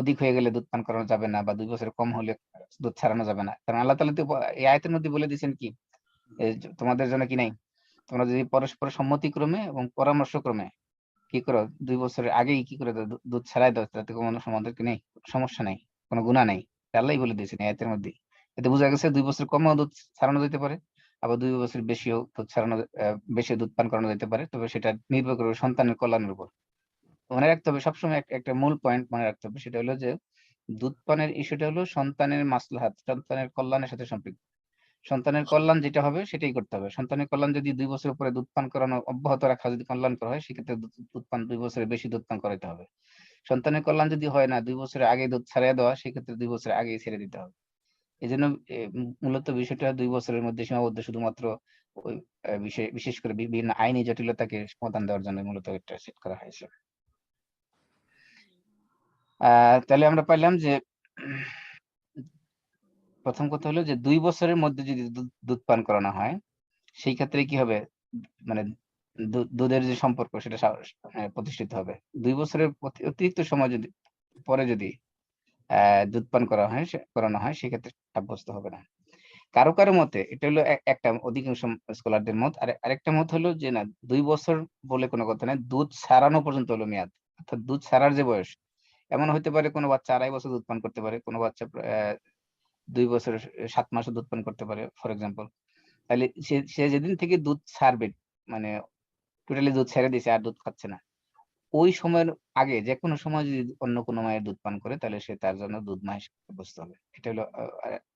অধিক হয়ে গেলে দুধ পান করানো যাবে না, বা 2 বছরের কম হলে দুধ ছাড়ানো যাবে না। কারণ আল্লাহ তাআলা তো এই আয়াতের মধ্যে বলে দিয়েছেন কি, তোমাদের জন্য কি নাই, তোমরা যদি পরস্পর সম্মতিক্রমে এবং পরামর্শক্রমে কি করো, 2 বছরের আগেই কি করে দাও, দুধ ছাড়াই দাও, তাতে কোনো আমাদের কি নেই, সমস্যা নেই, কোনো গুনাহ নেই। আল্লাহই বলে দিয়েছেন এই আয়াতের মধ্যে। এতে বোঝা গেছে 2 বছর কমও দুধ ছাড়ানো যেতে পারে, আবার 2 বছর বেশিও দুধ ছাড়ানো, বেশি দুধ পান করানো যেতে পারে, তবে সেটা নির্ভর করবে সন্তানের কল্যাণের উপর। মনে রাখতে হবে সবসময় একটা মূল পয়েন্ট মনে রাখতে হবে, সেটা হলো যে দুধ পানের ইস্যুটা হলো সন্তানের মাসলাহাত, সন্তানের কল্যাণের সাথে সম্পৃক্ত। সন্তানের কল্যাণ যেটা হবে সেটাই করতে হবে। সন্তানের কল্যাণ যদি 2 বছর পরে দুধ পান করানো অব্যাহত রাখা যদি কল্যাণ করা হয়, সেক্ষেত্রে দুধ পান 2 বছরের বেশি দুধ পান করাইতে হবে। সন্তানের কল্যাণ যদি হয় না, 2 বছরের আগে দুধ ছাড়িয়ে দেওয়া, সেক্ষেত্রে 2 বছরের আগেই ছেড়ে দিতে হবে। এই জন্য মূলত বিষয়টা 2 বছরের মধ্যে সীমাবদ্ধ, শুধুমাত্র ওই বিশেষ করে বিভিন্ন আইনি জটিলতাকে সমাধান দেওয়ার জন্য মূলত এটা সেট করা হয়েছে। তাহলে আমরা পাইলাম যে প্রথম কথা হলো যে 2 বছরের মধ্যে যদি দুধ পান করানো হয়, সেই ক্ষেত্রে কি হবে, মানে দুধের যে সম্পর্ক সেটা প্রতিষ্ঠিত হবে। 2 বছরের অতিরিক্ত সময় যদি পরে যদি দুধ পান করানো হয় সেক্ষেত্রে সাব্যস্ত হবে না। কারো কারো মতে এটা হলো একটা অধিকাংশ স্কলারদের মত। আর আরেকটা মত হলো যে না, 2 বছর বলে কোনো কথা নাই, দুধ ছাড়ানো পর্যন্ত হলো মেয়াদ, অর্থাৎ দুধ ছাড়ার যে বয়স। এমন হতে পারে কোনো বাচ্চা 2.5 বছর দুধ পান করতে পারে, কোনো বাচ্চা 2 বছর 7 মাসও দুধ পান করতে পারে ফর এক্সাম্পল। তাহলে সে সে যেদিন থেকে দুধ ছাড়বে, মানে টোটালি দুধ ছেড়ে দিয়েছে আর দুধ খাচ্ছে না, ওই সময়ের আগে যে কোনো সময় যদি অন্য কোনো মায়ের দুধ পান করে তাহলে সে তার জন্য দুধ মা হিসেবে সাব্যস্ত হবে। এটা হলো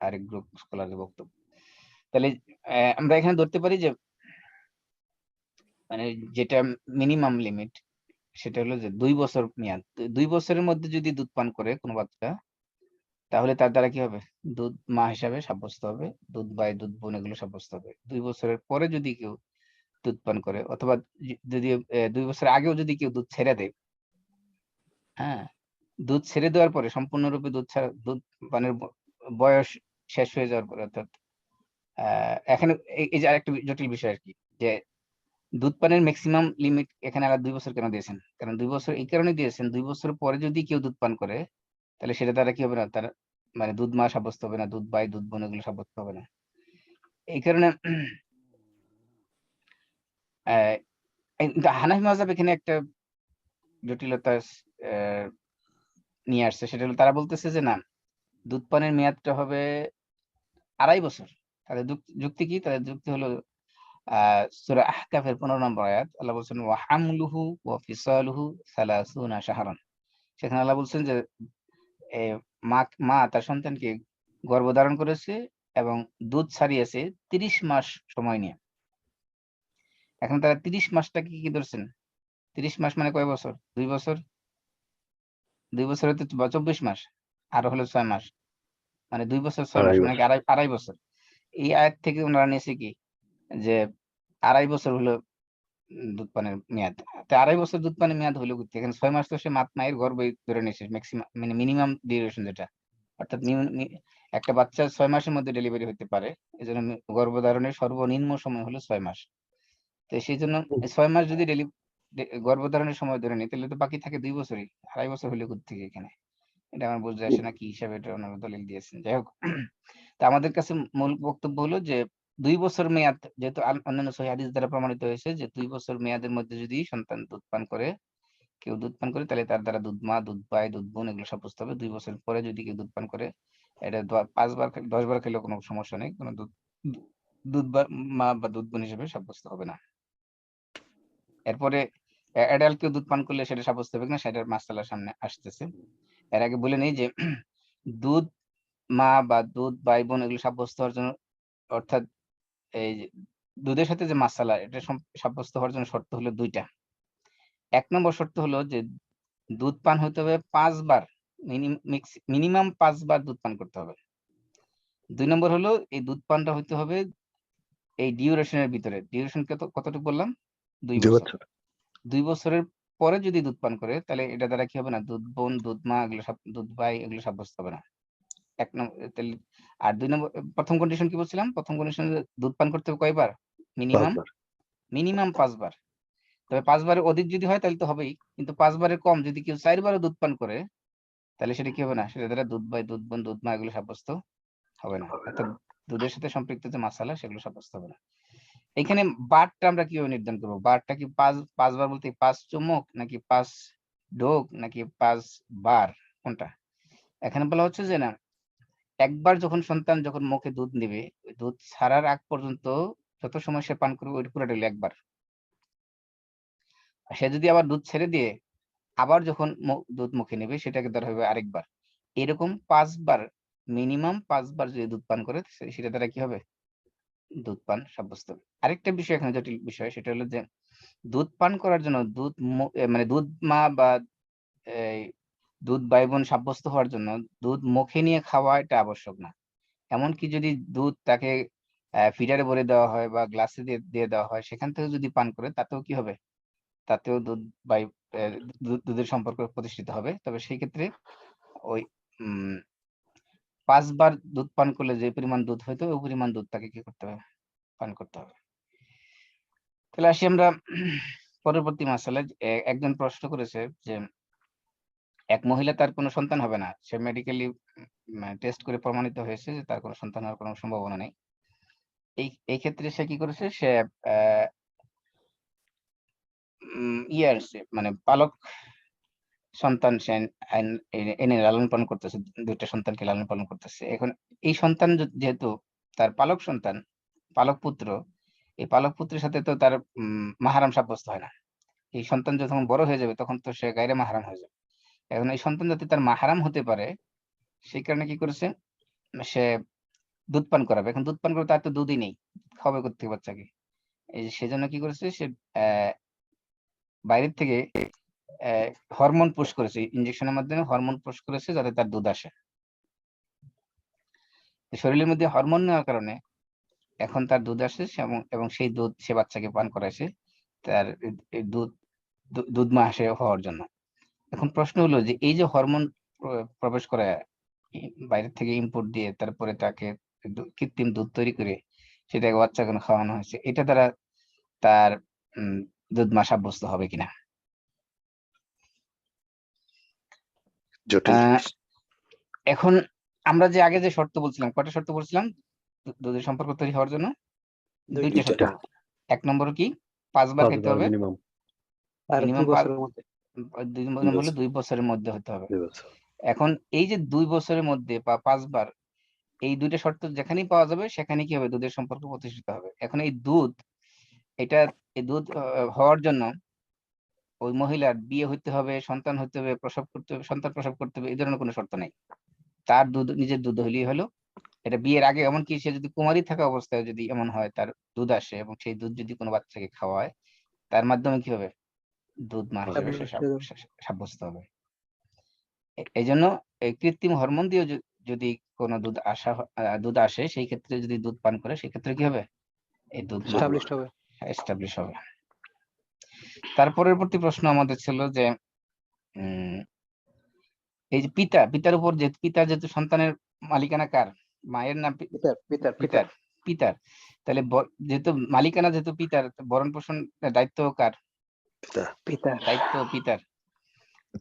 আরেক গ্রুপ স্কলারের বক্তব্য। তাহলে আমরা এখানে ধরতে পারি যে মানে যেটা মিনিমাম লিমিট সেটা হলো যে 2 বছর মেয়াদ। 2 বছরের মধ্যে যদি দুধ পান করে কোনো বাচ্চা, তাহলে তার দ্বারা কি হবে, দুধ মা হিসাবে সাব্যস্ত হবে, দুধ ভাই দুধ বোন এগুলো সাব্যস্ত হবে। 2 বছরের পরে যদি কেউ দুধ পান করে, অথবা যদি 2 বছর আগেও যদি কেউ দুধ ছেড়ে দেয়, হ্যাঁ, দুধ ছেড়ে দেওয়ার পরে সম্পূর্ণরূপে দুধ পানের বয়স শেষ হয়ে যাওয়ার পরে, অর্থাৎ এখানে এই যে আরেকটা জটিল বিষয় আর কি, যে দুধ পানের ম্যাক্সিমাম লিমিট এখানে আলাদা 2 বছর কেন দিয়েছেন? কারণ 2 বছর এই কারণে দিয়েছেন, 2 বছর পরে যদি কেউ দুধ পান করে তাহলে সেটা দ্বারা কি হবে না, তার মানে দুধ মা সাব্যস্ত হবে না, দুধ ভাই দুধ বোন এগুলো সাব্যস্ত হবে না। এই কারণে আহ হানাফি মাযহাব এখানে একটা জটিলতা আহ, নিয়ে আসছে। সেটা হলো তারা বলতেছে যে না, দুধ পানের মেয়াদটা হবে 2.5 বছর। তাদের যুক্তি কি? তাদের যুক্তি হলো সূরা আহকাফের 15 নম্বর আয়াত, আল্লাহ বলছেন ওয়া হামলুহু ওয়া ফিসালুহু 30 শাহরান। সেখানে আল্লাহ বলছেন যে এ, মা তার সন্তানকে গর্ভধারণ করেছে এবং দুধ ছাড়িয়েছে 30 মাস সময় নিয়ে। এখন তারা 30 মাসটাকে কি ধরছেন? 30 মাস মানে কয় বছর? 2 বছর। 2 বছর হতে 24 মাস, আর হলো 6 মাস, মানে 2 বছর 6 মাস 2.5 মানে কি বছর। আড়াই আড়াই বছর। এই আয়াত থেকে ওনারা নিয়েছে কি, যে 2.5 বছর হলো দুধ পানের মেয়াদ। তো 2.5 বছর দুধ পানের মেয়াদ হলো কোথা থেকে? এখানে 6 মাস তো সে মায়ের গর্ভে ধরে নিয়েছে ম্যাক্সিমাম, মানে মিনিমাম ডিউরেশন যেটা, অর্থাৎ একটা বাচ্চা 6 মাসের মধ্যে ডেলিভারি হতে পারে। এই জন্য গর্ভধারণের সর্বনিম্ন সময় হলো 6 মাস। তো সেই জন্য 6 মাস যদি গর্ভধারণের সময় ধরে নিই, তাহলে তো বাকি থাকে 2 বছরই। 2.5 বছর হলে কোথা থেকে এখানে? এটা আমার বুঝতে আসে না কি হিসাবে এটা ওনারা দলিল দিয়েছেন। যাই হোক, তা আমাদের কাছে মূল বক্তব্য হলো যে 2 বছর মেয়াদ, যেহেতু অন্যান্য সহিহ হাদিস দ্বারা প্রমাণিত হয়েছে যে 2 বছর মেয়াদের মধ্যে যদি সন্তান দুধ পান করে, কেউ দুধ পান করে, তাহলে তার দ্বারা দুধ মা দুধ ভাই দুধ বোন এগুলো সাব্যস্ত হবে। 2 বছর পরে যদি কেউ দুধ পান করে, এটা 5 বার 10 বার খেলেও কোনো সমস্যা নেই, কোনো দুধ মা বা দুধ বোন হিসেবে সাব্যস্ত হবে না। এরপরে অ্যাডাল্ট কেউ দুধ পান করলে সেটা সাব্যস্ত হবে কিনা সেটার মাসআলা সামনে আসতেছে। এর আগে বলে নেই যে দুধ মা বা দুধ ভাই বোন এগুলো সাব্যস্ত হওয়ার জন্য, অর্থাৎ এই যে দুধের সাথে যে মাসালা, এটা সাব্যস্ত হওয়ার জন্য শর্ত হলো 2টা। 1 নম্বর শর্ত হলো যে দুধ পান হতে হবে 5 বার, মিনিমাম 5 বার দুধ পান করতে হবে। 2 নম্বর হলো এই দুধ পানটা হতে হবে এই ডিউরেশনের ভিতরে। ডিউরেশন কতটুকু বললাম? 2 2 বছর। বছর। 2 বছরের পরে যদি দুধ পান করে তাহলে এটা দ্বারা কি হবে না, দুধ বোন দুধ মা এগুলো দুধ ভাই এগুলো সাব্যস্ত হবে না। 1 নম্বর তাহলে। আর 2 নম্বর, প্রথম কন্ডিশন কি বলছিলাম? প্রথম কন্ডিশন দুধ পান করতে হবে কয়বার? 5 মিনিমাম বার। মিনিমাম 5 বার। তবে 5 বারের অধিক যদি হয় তাহলে তো হবেই, কিন্তু 5 বারের কম যদি কেউ 4 বারও দুধ পান করে তাহলে সেটা কি হবে না, সেটা দ্বারা দুধ ভাই দুধ বোন দুধ মা এগুলো সাব্যস্ত হবে না, অর্থাৎ দুধের সাথে সম্পৃক্ত যে মাসালা সেগুলো সাব্যস্ত হবে না। এখানে বারটা আমরা কিভাবে নির্ধারণ করবো? বারটা কি 5 বার বলতে 5 চুমুক নাকি 5 ঢোক নাকি 5 বার, কোনটা? এখানে বলা হচ্ছে যে না, একবার যখন সন্তান যখন মুখে দুধ নেবে, ওই দুধ ছাড়ার আগ পর্যন্ত যত সময় সে পান করবে ওই পুরোটা হলো একবার। আর সে যদি আবার দুধ ছেড়ে দিয়ে আবার যখন দুধ মুখে নেবে সেটাকে ধরা হবে আরেকবার। এরকম 5 বার, মিনিমাম 5 বার যদি দুধ পান করে সেটা দ্বারা কি হবে, দুধ পান সাব্যস্ত হবে। আরেকটা বিষয় এখানে জটিল বিষয়, সেটা হলো যে দুধ পান করার জন্য মানে দুধ মা বা এই দুধ ভাই বোন সাব্যস্ত হওয়ার জন্য দুধ মুখে নিয়ে খাওয়া এটা আবশ্যক না। এমনকি যদি দুধ তাকে ফিডারে ভরে দেওয়া হয় বা গ্লাসে দিয়ে দিয়ে দেওয়া হয়, সেখান থেকে যদি পান করে তাতেও কি হবে, তাতেও দুধ বাই দুধের সম্পর্ক প্রতিষ্ঠিত হবে। তবে সেই ক্ষেত্রে ওই 5 বার দুধ পান করলে যে পরিমাণ দুধ হইতো ওই পরিমাণ দুধ তাকে কি করতে হবে, পান করতে হবে। তাহলে আসি আমরা পরবর্তী মাসালায়। একজন প্রশ্ন করেছে যে এক মহিলা, তার কোনো সন্তান হবে না, সে মেডিকেলি টেস্ট করে প্রমাণিত হয়েছে যে তার কোনো সন্তান হওয়ার কোনো সম্ভাবনা নেই। এই ক্ষেত্রে সে কি করেছে, সে মানে পালক সন্তান সে এনে লালন পালন করতেছে, 2টা সন্তানকে লালন পালন করতেছে। এখন এই সন্তান যেহেতু তার পালক সন্তান, পালক পুত্র, এই পালক পুত্রের সাথে তো তার মাহারাম সাব্যস্ত হয় না। এই সন্তান যখন বড় হয়ে যাবে তখন তো সে গায়রে মাহারাম হয়ে যাবে। এখন এই সন্তান যাতে তার মাহারাম হতে পারে সেই কারণে কি করেছে, সে দুধ পান করাবে। এখন দুধ পান করে তার তো দুধই নেই, খাবে কোথেকে বাচ্চাকে? এই সেজন্য কি করেছে, সে বাইরের থেকে হরমোন পুশ করেছে, ইনজেকশনের মাধ্যমে হরমোন পুশ করেছে যাতে তার দুধ আসে। শরীরের মধ্যে হরমোন নেওয়ার কারণে এখন তার দুধ আসে, এবং সেই দুধ সে বাচ্চাকে পান করাইছে তার দুধ মাসে হওয়ার জন্য। এখন প্রশ্ন হলো যে এই যে হরমোন প্রবেশ করে বাইরে থেকে ইম্পোর্ট দিয়ে তারপরে তাকে কৃত্রিম দুধ তৈরি করে সেটাকে বাচ্চাকে খাওয়ানো হয়েছে, এটা দ্বারা তার দুধ মা সাব্যস্ত হবে কিনা? এখন আমরা যে আগে যে শর্ত বলছিলাম, কয়টা শর্ত বলছিলাম দুধের সম্পর্ক তৈরি হওয়ার জন্য? 2টা শর্ত। 1 নম্বর কি, 5 বার খাইতে হবে মিনিমাম, 2 বছরের মধ্যে হতে হবে। এখন এই যে 2 বছরের মধ্যে বা 5 বার, এই 2টা শর্ত যেখানেই পাওয়া যাবে সেখানে কি হবে, দুধের সম্পর্ক প্রতিষ্ঠিত হবে। এখন এই দুধ হওয়ার জন্য ওই মহিলার বিয়ে হইতে হবে, সন্তান হইতে হবে, প্রসব করতে হবে, সন্তান প্রসব করতে হবে, এই ধরনের কোনো শর্ত নেই। তার দুধ, নিজের দুধ হইলেই হলো। এটা বিয়ের আগে, এমনকি সে যদি কুমারী থাকা অবস্থায় যদি এমন হয় তার দুধ আসে এবং সেই দুধ যদি কোনো বাচ্চাকে খাওয়ায়, তার মাধ্যমে কি হবে, দুধ মা হিসেবে সাব্যস্ত হবে। এই জন্য এই কৃত্রিম হরমোন দিয়ে যদি কোনো দুধ আসে, সেই ক্ষেত্রে যদি দুধ পান করে সেই ক্ষেত্রে কি হবে, এই দুধ এস্টাবলিশ হবে। তার পরবর্তী প্রশ্ন আমাদের ছিল যে এই যে পিতার উপর, যে পিতা যেহেতু সন্তানের মালিকানা কার, মায়ের নাম পিতার, তাহলে যেহেতু মালিকানা যেহেতু পিতার, ভরণ পোষণ দায়িত্ব কার? দায়িত্ব পিতার।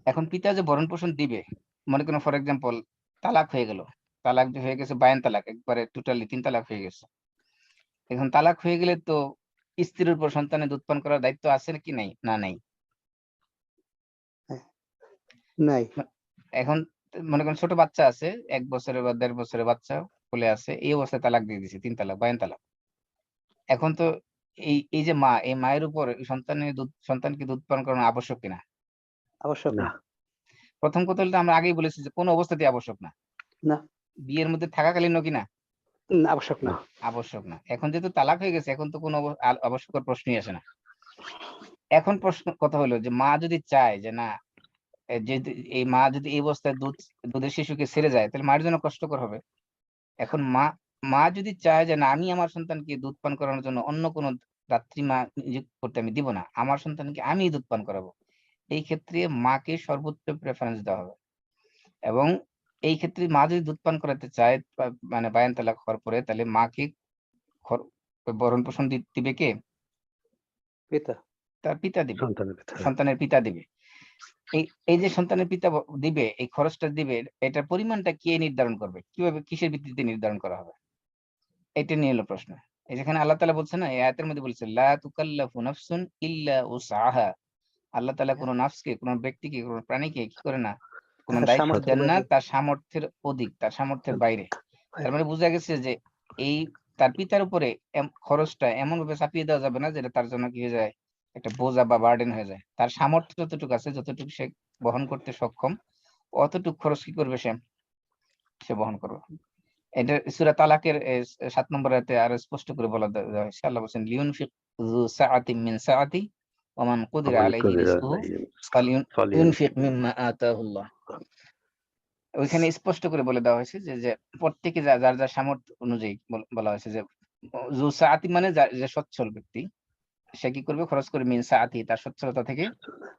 এখন পিতা যে ভরণ পোষণ দিবে, মনে করেন ফর এক্সাম্পল তালাক হয়ে গেল, তালাক হয়ে গেছে, বায়ান তালাক, একবারে টোটালি 3 তালাক হয়ে গেছে। এখন তালাক হয়ে গেলে তো স্ত্রীর উপর সন্তানের দুধ পান করার দায়িত্ব আছে নাকি নাই? না, নাই। এখন মনে করেন ছোট বাচ্চা আছে, 1 বছরের বা 1.5 বছরের বাচ্চা কোলে আছে, এই অবস্থায় তালাক দিয়ে দিছে, 3 তালাক, বায়ান তালাক। এখন তো এই যে মা, এই মায়ের উপর সন্তানকে দুধ পান করানো আবশ্যক কিনা? আবশ্যক না। প্রথম কথা হলো, আমরা আগেই বলেছি যে কোনো অবস্থাতেই আবশ্যক না। বিয়ের মধ্যে থাকাকালীন কিনা? আবশ্যক না, আবশ্যক না। এখন যেহেতু তালাক হয়ে গেছে, এখন তো কোনো আবশ্যকের প্রশ্নই আসে না। এখন প্রশ্ন কথা হলো যে মা যদি চায় যে না, এই মা যদি এই অবস্থায় দুধের শিশুকে ছেড়ে যায়, তাহলে মায়ের জন্য কষ্টকর হবে। এখন মা যদি চায় যে না, আমি আমার সন্তানকে দুধ পান করানোর জন্য অন্য কোনো রাত্রি মা নিযুক্ত করতে আমি দিব না, আমার সন্তানকে আমি দুধ পান করাবো, এই ক্ষেত্রে মাকে সর্বোচ্চ প্রেফারেন্স দেওয়া হবে। এবং এই ক্ষেত্রে মা যদি দুধ পান করাতে চায়, মানে বায়ান তালাক হওয়ার পরে, তাহলে মাকে ভরণ পোষণ দিবে কে? তার পিতা দিবে, সন্তানের পিতা দিবে। এই যে সন্তানের পিতা দিবে, এই খরচটা দিবে, এটার পরিমাণটা কে নির্ধারণ করবে, কিভাবে, কিসের ভিত্তিতে নির্ধারণ করা হবে, এটা নিয়ে হলো প্রশ্ন। এই যেখানে আল্লাহ তাআলা বলছেন না, এই আয়াতের মধ্যে বলছে লা তুকাল্লাফু নাফসুন ইল্লা উসআহা, আল্লাহ তাআলা কোনো নাফসকে, কোনো ব্যক্তিকে, কোনো প্রাণীকে কি করে না, কোনো দায়িত্ব দেন না তার সামর্থ্যের অধিক, তার সামর্থ্যের বাইরে। তার মানে বোঝা গেছে যে এই তার পিতার উপরে খরচটা এমন ভাবে চাপিয়ে দেওয়া যাবে না যেটা তার জন্য কি হয়ে যায়, একটা বোঝা বা বার্ডেন হয়ে যায়। তার সামর্থ্য যতটুকু আছে, যতটুকু সে বহন করতে সক্ষম, অতটুকু খরচ কি করবে, সে বহন করবে। এটা সূরা তালাকের 7 নম্বর আয়াতে আরো স্পষ্ট করে বলা হয়েছে। আল্লাহ বলেন লিউনফিক যু সাআতিন মিন সাআতি ওয়া মান কুদিরা আলাইহি রিজকুহু ফালিউনফিক মিম্মা আতাহুল্লাহ। ওইখানে স্পষ্ট করে বলে দেওয়া হয়েছে যে প্রত্যেকে যার যার সামর্থ্য অনুযায়ী বলা হয়েছে যে যু সাআতি মানে যে সচ্ছল ব্যক্তি, সে কি করবে, খরচ করবে মিন সাআতি, তার সচ্ছলতা থেকে,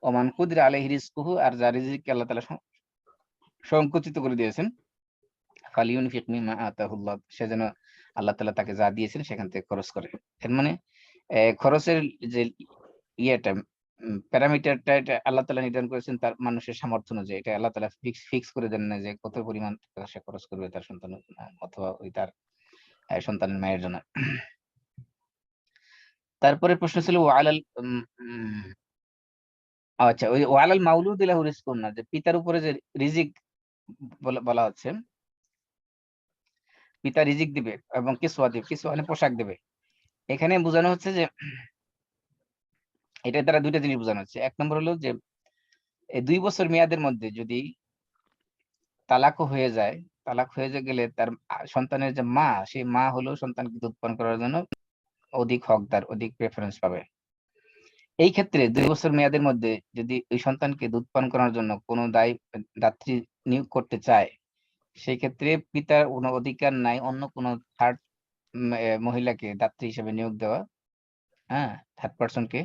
ওয়া মান কুদিরা আলাইহি রিজকুহু, আর যার রিজিক আল্লাহ তাআলা সংকুচিত করে দিয়েছেন, ফালিউনফিক মিম্মা আতাহুল্লাহ, সে যেন আল্লাহ তাআলা তাকে যা দিয়েছেন সেখান থেকে খরচ করে। এর মানে খরচের যে ইয়েটা প্যারামিটারটা এটা আল্লাহ তাআলা নির্ধারণ করেছেন তার মানুষের সামর্থ্য অনুযায়ী। এটা আল্লাহ তাআলা ফিক্স করে দেন না যে কত পরিমাণ টাকা সে খরচ করবে তার সন্তানের অথবা ওই তার সন্তানের মায়ের জন্য। তারপরে প্রশ্ন ছিল ওয়ালাল আচ্ছা, ওই ওয়ালাল মাউলুদ লাহু রিজকুন না, যে পিতার উপরে যে রিজিক বলা হচ্ছে, পিতা রিজিক দিবে এবং কিসওয়া দিবে, কিসওয়া মানে পোশাক দিবে। এখানে বোঝানো হচ্ছে যে এটা দ্বারা দুইটা জিনিস বোঝানো হচ্ছে। এক নম্বর হলো যে এই 2 বছর মেয়াদের মধ্যে যদি তালাক হয়ে যায়, তালাক হয়ে গেলে তার সন্তানের যে মা, সেই মা হলো সন্তানকে দুধ পান করার জন্য অধিক হকদার, অধিক প্রেফারেন্স পাবে। এই ক্ষেত্রে 2 বছর মেয়াদের মধ্যে যদি ওই সন্তানকে দুধ পান করার জন্য কোনো দাত্রী নিয়োগ করতে চায়, সেই ক্ষেত্রে পিতার কোনো অধিকার নাই অন্য কোনো থার্ড মহিলাকে দাত্রী হিসেবে নিয়োগ দেওয়া। হ্যাঁ, থার্ড পার্সনকে।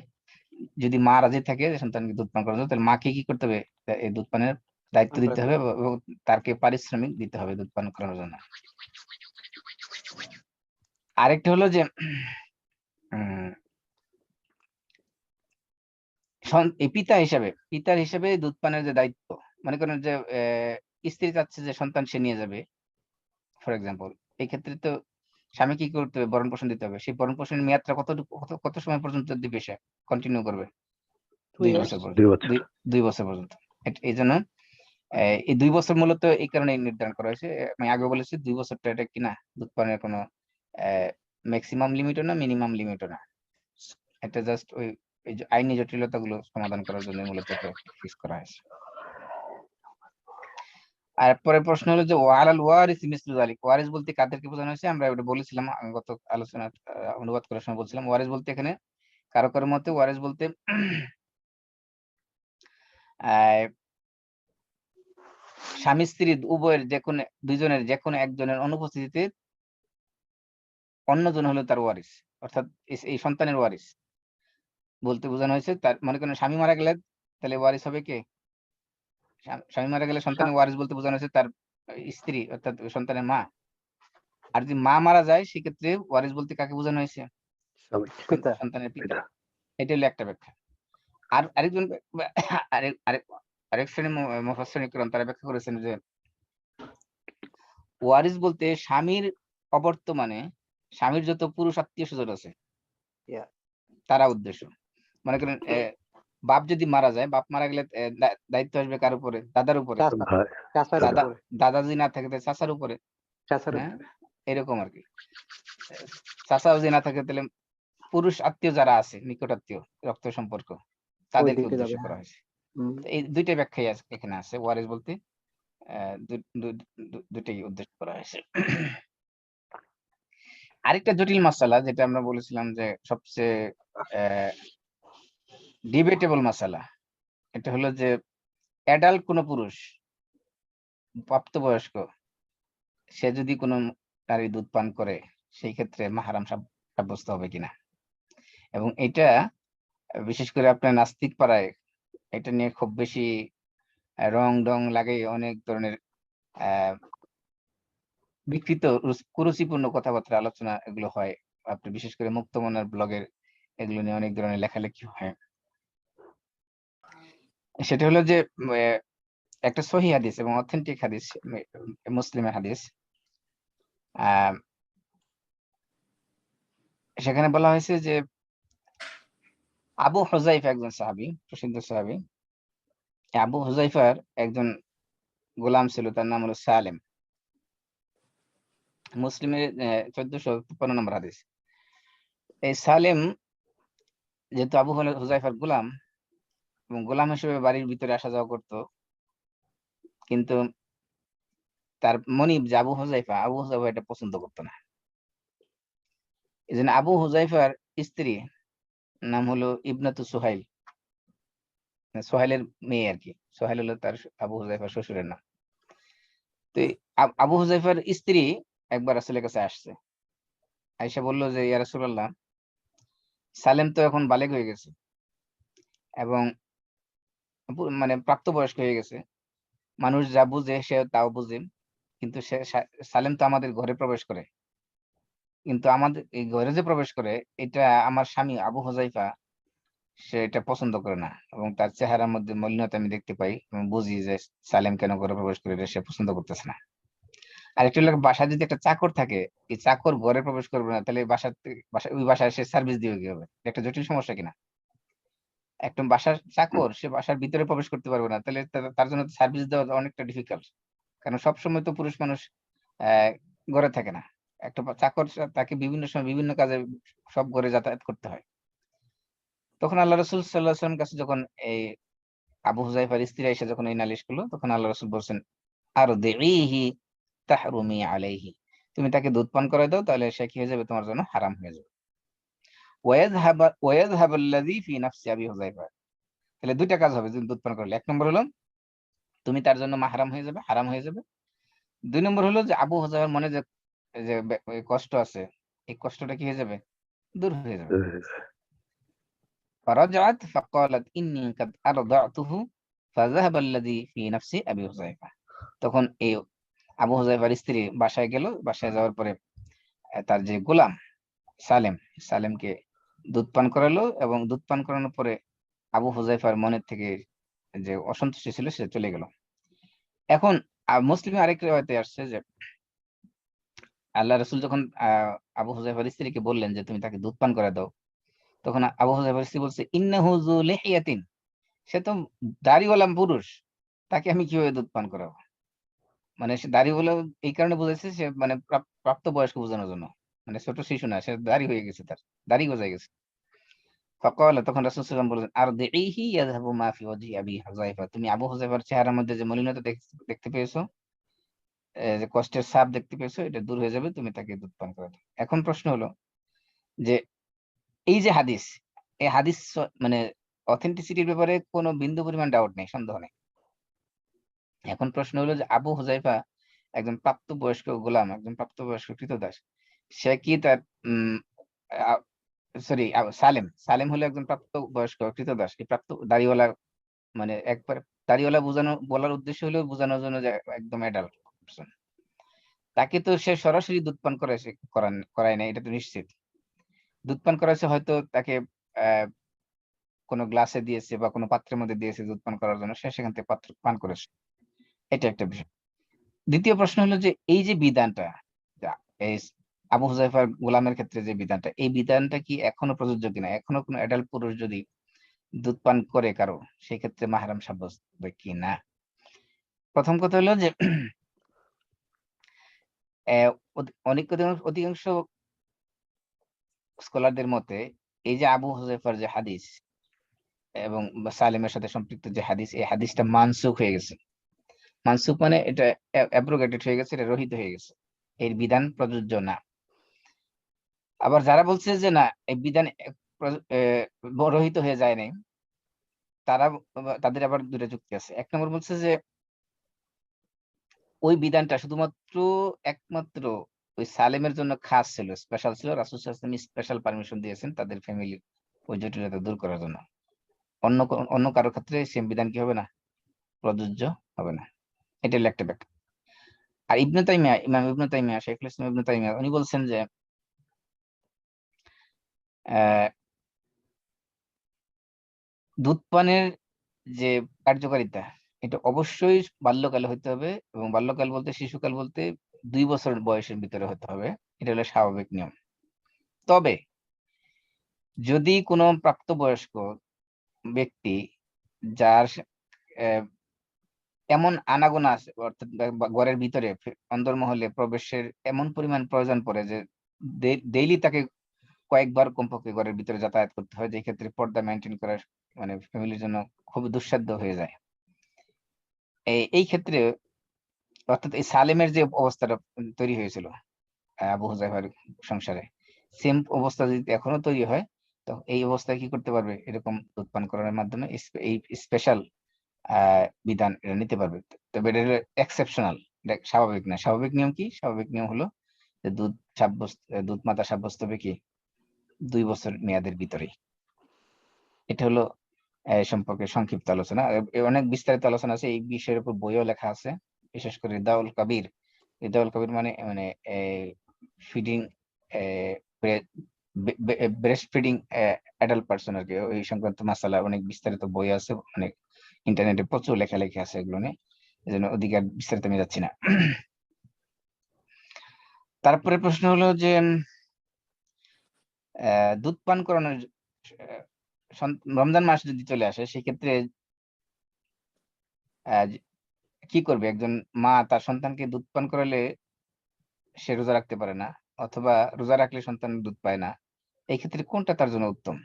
যদি মা রাজি থাকে সন্তানকে দুধ পান করার জন্য, তাহলে মাকে কি করতে হবে, এই দুধ পানের দায়িত্ব দিতে হবে এবং তাকে পারিশ্রমিক দিতে হবে দুধ পান করানোর জন্য। আরেকটা হলো যে পিতার হিসাবে দুধ পানের যে দায়িত্ব, মনে করেন যে স্ত্রী চাচ্ছে যে সন্তান সে নিয়ে যাবে, ফর এক্সাম্পল, এই ক্ষেত্রে তো স্বামী কি করতে হবে, ভরণ পোষণ দিতে হবে। সেই ভরণ পোষণের মেয়াদটা কত সময় পর্যন্ত দিবে, সে কন্টিনিউ করবে 2 বছর পর্যন্ত। 2 বছর পর্যন্ত। এই জন্য এই 2 বছর মূলত এই কারণে নির্ধারণ করা হয়েছে। আমি আগে বলেছি 2 বছরটা এটা কিনা দুধ পানের কোনো ম্যাক্সিমাম লিমিটও না, মিনিমাম লিমিটও না। এটা জাস্ট ওই যে আইনি জটিলতাগুলো সমাধান করার জন্য মূলত এটা ফিক্স করা হয়েছে। আর পরের প্রশ্ন হলো যে ওয়ালাল ওয়ারিস মিসলু যালিক, ওয়ারিস বলতে কাদেরকে বোঝানো হয়েছে? আমরা এটা বলেছিলাম গত আলোচনা অনুবাদ করার সময় বলছিলাম, ওয়ারিস বলতে এখানে কারো কারো মতে ওয়ারিস বলতে স্বামী স্ত্রী উভয়ের দুইজনের যে কোনো একজনের অনুপস্থিতিতে অন্যজন হলো তার ওয়ারিস, অর্থাৎ এই সন্তানের ওয়ারিস বলতে বোঝানো হয়েছে। তার মনে করেন স্বামী মারা গেলে তাহলে ওয়ারিস হবে কে? স্বামী মারা গেলে সন্তানের ওয়ারিস বলতে বোঝানো হয়েছে তার স্ত্রী, অর্থাৎ সন্তানের মা। আর যদি মা মারা যায় সেক্ষেত্রে ওয়ারিস বলতে কাকে বোঝানো হয়েছে? সন্তানের পিতা। এটা হলো একটা ব্যাখ্যা। আর আরেকজন আরেক শ্রেণীর মুফাসসিরিন কিরাম তারা ব্যাখ্যা করেছেন যে ওয়ারিস বলতে স্বামীর অবর্তমানে স্বামীর যত পুরুষ আত্মীয় স্বজন আছে তারা উদ্দেশ্য। মনে করেন বাপ যদি মারা যায়, বাপ মারা গেলে দায়িত্ব আসবে কার উপরে? দাদার উপরে। দাদা যদি না থাকে তাহলে চাচার উপরে। এরকম আর কি। চাচা যদি না থাকে তাহলে পুরুষ আত্মীয় যারা আছে, নিকট আত্মীয়, রক্ত সম্পর্ক, তাদেরকে উদ্দেশ্য করা হয়েছে। এই দুইটা ব্যাখ্যাই এখানে আছে। ওয়ারিস বলতে দুইটাই উদ্দেশ্য করা হয়েছে। আরেকটা জটিল মাসালা যেটা আমরা বলেছিলাম যে সবচেয়ে ডিবেটেবল মাসালা, এটা হলো যে অ্যাডাল্ট কোন পুরুষ, প্রাপ্তবয়স্ক, সে যদি কোনো নারী দুধ পান করে সেই ক্ষেত্রে মাহরাম সাব্যস্ত হবে কিনা। এবং এটা বিশেষ করে আপনার নাস্তিক পাড়ায় এটা নিয়ে খুব বেশি রং ডং লাগে, অনেক ধরনের বিকৃত কুরুচিপূর্ণ কথাবার্তা আলোচনা এগুলো হয়। আপনি বিশেষ করে মুক্তমনার ব্লগের এগুলো নিয়ে অনেক ধরনের লেখালেখি হয়। সেটা হলো যে একটা সহিহ হাদিস এবং অথেন্টিক হাদিস, মুসলিমের হাদিস, সেখানে বলা হয়েছে যে আবু হুযায়ফা একজন সাহাবী, প্রসিদ্ধ সাহাবী। আবু হুযায়ফার একজন গোলাম ছিল, তার নাম হলো সালেম। মুসলিমের 1453 নম্বর হাদিস। এই সালেম যেহেতু আবু হুযায়ফার গোলাম এবং গোলাম হিসেবে বাড়ির ভিতরে আসা যাওয়া করতো, কিন্তু তার মনিব যে আবু হুযায়ফা এটা পছন্দ করতো না। এই জন্য আবু হুযায়ফার স্ত্রী নাম হলো ইবনাতু সুহাইল, সোহাইলের মেয়ে আর কি। সোহাইল হলো তার আবু হুযায়ফার শ্বশুরের নাম। তো আবু হুযায়ফার স্ত্রী একবার রাসূলের কাছে আসছে, আয়েশা বলল যে ইয়া রাসূলুল্লাহ, সালেম তো এখন বালেগ হয়ে গেছে এবং মানে প্রাপ্তবয়স্ক হয়ে গেছে, মানুষ যা বুঝে সে তাও বুঝে, কিন্তু সালেম তো আমাদের ঘরে প্রবেশ করে, কিন্তু আমাদের এই ঘরে যে প্রবেশ করে এটা আমার স্বামী আবু হুযায়ফা সে এটা পছন্দ করে না, এবং তার চেহারার মধ্যে মলিনতা আমি দেখতে পাই এবং বুঝি যে সালেম কেন ঘরে প্রবেশ করে এটা সে পছন্দ করতেছে না। আর একটা লোক বাসায় যদি একটা চাকর থাকে, এই চাকর ঘরে প্রবেশ করবে না, তাহলে ওই বাসায় সে সার্ভিস দিবে কি হবে? এটা একটা জটিল সমস্যা কিনা? একটা বাসার চাকর সে বাসার ভিতরে প্রবেশ করতে পারবে না, তাহলে তার জন্য সার্ভিস দেওয়া অনেকটা ডিফিকাল্ট। কারণ সবসময় তো পুরুষ মানুষ ঘরে থাকে না। একটা চাকর তাকে বিভিন্ন সময় বিভিন্ন কাজে সব ঘরে যাতায়াত করতে হয়। তখন আল্লাহ রসুল সাল্লাল্লাহু আলাইহি ওয়াসাল্লাম কাছে যখন এই আবু হুযায়ফার স্ত্রী এসে যখন এই নালিশ করলো, তখন আল্লাহ রসুল বলছেন আরদিহি তাহরুমি আলাইহি, তুমি তাকে দুধ পান করে দাও, তাহলে সে কি হয়ে যাবে? তোমার জন্য হারাম হয়ে যাবে। ওয়ায়াযহাবু আল্লাযী ফী নাফসি আবি হুযায়ফা, তাহলে দুইটা কাজ হবে যদি দুধ পান করলে। এক নম্বর হলো তুমি তার জন্য মাহরাম হয়ে যাবে, হারাম হয়ে যাবে। দুই নম্বর হলো যে আবু হুযায়ফার মনে যে যে ওই কষ্ট আছে, এই কষ্টটা কি হয়ে যাবে? দূর হয়ে যাবে। فرجعت فقالت إني قد أرضعته فذهب الذي في نفس أبي حذيفة। তখন এই আবু হুযায়ফার স্ত্রী বাসায় গেল, বাসায় যাওয়ার পরে তার যে গোলাম সালেমকে দুধ পান করালো, এবং দুধ পান করানোর পরে আবু হুযায়ফার মনের থেকে যে অসন্তুষ্টি ছিল সে চলে গেল। এখন মুসলিমে আরেক রিওয়ায়াতে আসছে যে আল্লাহ রাসূল যখন আবু হুযায়ফার স্ত্রীকে বললেন যে তুমি তাকে দুধ পান করে দাও, তখন আবু হুযায়ফার স্ত্রী বলছে ইন্নাহু যু লিহিয়াতিন, সে তো দাড়িওয়ালা পুরুষ, তাকে আমি কিভাবে দুধ পান করাবো? মানে সে দাড়িওয়ালা এই কারণে বুঝাইছে সে মানে প্রাপ্ত বয়স্ক বোঝানোর জন্য, মানে ছোট শিশু না, সে দাড়ি হয়ে গেছে, তার দাড়ি গজায় গেছে। ফাকালা, তখন রাসূল সাল্লাল্লাহু আলাইহি ওয়াসাল্লাম বললেন আরদিহি ইয়াযহাবু মা ফি ওয়াজহি আবি হুযায়ফা, তুমি আবু হুযায়ফার চেহারার মধ্যে যে মলিনতা দেখতে পেয়েছো, যে কষ্টের ছাপ দেখতে পেয়েছো, এটা দূর হয়ে যাবে, তুমি তাকে দুধ পান করে দাও। এখন প্রশ্ন হলো যে এই যে হাদিস, এই হাদিস মানে অথেন্টিসিটির ব্যাপারে কোনো বিন্দু পরিমাণ ডাউট নেই, সন্দেহ নেই। এখন প্রশ্ন হলো যে আবু হুযায়ফা একজন প্রাপ্তবয়স্ক গোলাম, একজন প্রাপ্তবয়স্ক ক্রীতদাস, সে কি তার সরি সালেম হলো একজন প্রাপ্তবয়স্ক ক্রীতদাস, এই প্রাপ্ত দাড়িওয়ালা, মানে একবার দাড়িওয়ালা বলার উদ্দেশ্য হলো বোঝানোর জন্য যে একদম অ্যাডাল্ট পারসন, তাকে তো সে সরাসরি দুধ পান করায় না, এটা তো নিশ্চিত। দুধ পান করাইছে হয়তো তাকে আহ কোনো গ্লাসে দিয়েছে বা কোনো পাত্রের মধ্যে দিয়েছে দুধ পান করার জন্য, সে সেখান থেকে পাত্র পান করেছে, এটা একটা বিষয়। দ্বিতীয় প্রশ্ন হলো যে এই যে বিধানটা, এই আবু হুযায়ফার গোলামের ক্ষেত্রে যে বিধানটা, এই বিধানটা কি এখনো প্রযোজ্য কিনা? এখনো কোনো অ্যাডাল্ট পুরুষ যদি দুধ পান করে কারো, সেই ক্ষেত্রে মাহরাম সাব্যস্ত হবে কি না? প্রথম কথা হলো যে অধিকাংশ স্কলারদের মতে এই যে আবু হুযায়ফার যে হাদিস এবং সালেমের সাথে সম্পৃক্ত যে হাদিস, এই হাদিসটা মানসুখ হয়ে গেছে। মানসুখ মানে এটা অ্যাব্রোগেটেড হয়ে গেছে, এটা রহিত হয়ে গেছে, এর বিধান প্রযোজ্য না। আবার যারা বলছে যে না, এই বিধান রহিত হয়ে যায় নাই, তাদের আবার দুটো যুক্তি আছে। এক নম্বর বলছে যে ওই বিধানটা শুধুমাত্র একমাত্র ওই সালেমের জন্য খাস ছিল, স্পেশাল ছিল, রাসূল সাল্লাল্লাহু আলাইহি ওয়াসাল্লাম স্পেশাল পারমিশন দিয়েছেন তাদের ফ্যামিলির ওই জটিলতা দূর করার জন্য। অন্য কারো ক্ষেত্রে সেম বিধান কি হবে না, প্রযোজ্য হবে না। এটা হলো একটা ব্যাখ্যা। আর ইমাম ইবনে তাইমিয়া, শাইখুল ইসলাম ইবনে তাইমিয়া, উনি বলছেন যে দুধ পানের যে কার্যকারিতা, এটা অবশ্যই বাল্যকালে হতে হবে, এবং বাল্যকাল বলতে শিশুকাল বলতে 2 বছর বয়সের ভিতরে হতে হবে, এটা হলো স্বাভাবিক নিয়ম। তবে যদি কোনো প্রাপ্তবয়স্ক ব্যক্তি যার এমন আনাগোনা আছে, অর্থাৎ ঘরের ভিতরে অন্দরমহলে প্রবেশের এমন পরিমাণ প্রয়োজন পড়ে যে ডেইলি তাকে কয়েকবার কমপক্ষে ঘরের ভিতরে যাতায়াত করতে হয়, যে ক্ষেত্রে পর্দা মেনটেন করা মানে ফ্যামিলির জন্য খুব দুঃসাধ্য হয়ে যায়, এই ক্ষেত্রে অর্থাৎ এই সালেমের যে অবস্থাটা তৈরি হয়েছিল আবু হুযায়ফার সংসারে, সেম অবস্থা যদি এখনো তৈরি হয়, তো এই অবস্থায় কি করতে পারবে? এরকম দুধ পান করানোর মাধ্যমে এই স্পেশাল বিধান এটা নিতে পারবে। তবে এটা হলো এক্সেপশনাল, এটা স্বাভাবিক না। স্বাভাবিক নিয়ম কি? স্বাভাবিক নিয়ম হলো যে দুধ মাতা সাব্যস্ত হবে কি 2 বছর মেয়াদের ভিতরেই। এটা হলো সম্পর্কে সংক্ষিপ্ত আলোচনা। অনেক বিস্তারিত আলোচনা আছে, এই বিষয়ের উপর বইও লেখা আছে, বিশেষ করে রিদাউল কাবির রিদাউল কবির মানে মানে feeding breast feeding adult person আর কি, ওই সংক্রান্ত মাসালা অনেক বিস্তারিত বই আছে, অনেক ইন্টারনেটে প্রচুর লেখালেখি আছে এগুলো নিয়ে, এই জন্য ওদিকে আর বিস্তারিত আমি যাচ্ছি না। তারপরে প্রশ্ন হলো যে দুধ পান করানোর রমজান মাস যদি চলে আসে সেক্ষেত্রে কি করবে? একজন মা তার সন্তানকে দুধ পান করালে সে রোজা রাখতে পারে না, অথবা রোজা রাখলে সন্তান দুধ পায় না, এই ক্ষেত্রে কোনটা তার জন্য উত্তম?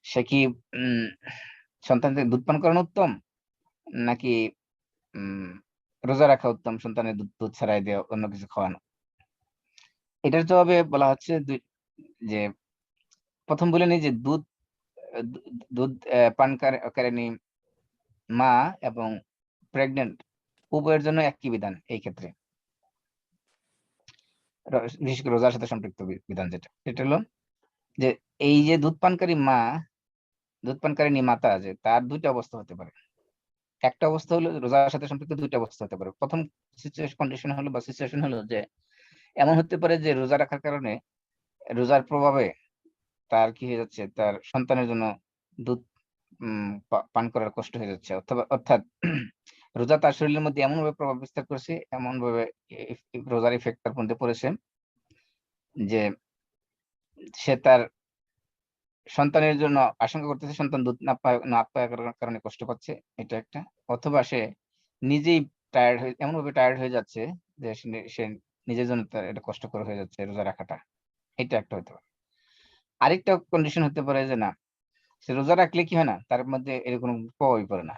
সে কি সন্তানকে দুধ পান করানো উত্তম, নাকি উম রোজা রাখা উত্তম, সন্তানের দুধ দুধ ছাড়াই দেওয়া, অন্য কিছু খাওয়ানো? এটার জবাবে বলা হচ্ছে যে প্রথম বলে নি যে দুধ দুধ পানকারিনী মা এবং প্রেগনেন্ট উভয়ের জন্য একই বিধান এই ক্ষেত্রে, বিশেষ করে রোজার সাথে সম্পৃক্ত বিধান সেটা হলো যে এই যে দুধ পানকারিনী মাতা যে তার দুইটা অবস্থা হতে পারে। একটা অবস্থা হলো রোজার সাথে সম্পৃক্ত, দুইটা অবস্থা হতে পারে। প্রথম কন্ডিশন হলো বা সিচুয়েশন হলো যে এমন হতে পারে যে রোজা রাখার কারণে, রোজার প্রভাবে তার কি হয়ে যাচ্ছে, তার সন্তানের জন্য দুধ পান করার কষ্ট হয়ে যাচ্ছে, অথবা অর্থাৎ রোজা তার শরীরের মধ্যে এমন ভাবে প্রভাব বিস্তার করেছে, এমন ভাবে রোজার ইফেক্ট তার মধ্যে পড়েছে যে সে তার সন্তানের জন্য আশঙ্কা করতেছে সন্তান দুধ না পাওয়ার কারণে কষ্ট পাচ্ছে, এটা একটা। অথবা সে নিজেই টায়ার্ড হয়ে, এমন ভাবে টায়ার্ড হয়ে যাচ্ছে যে সে নিজের জন্য তার এটা কষ্টকর হয়ে যাচ্ছে রোজা রাখাটা, এটা একটা হতে পারে। আরেকটা কন্ডিশন হতে পারে যে না, সে রোজা রাখলে কি হয় না, তার মধ্যে এরকম প্রভাবই পড়ে না,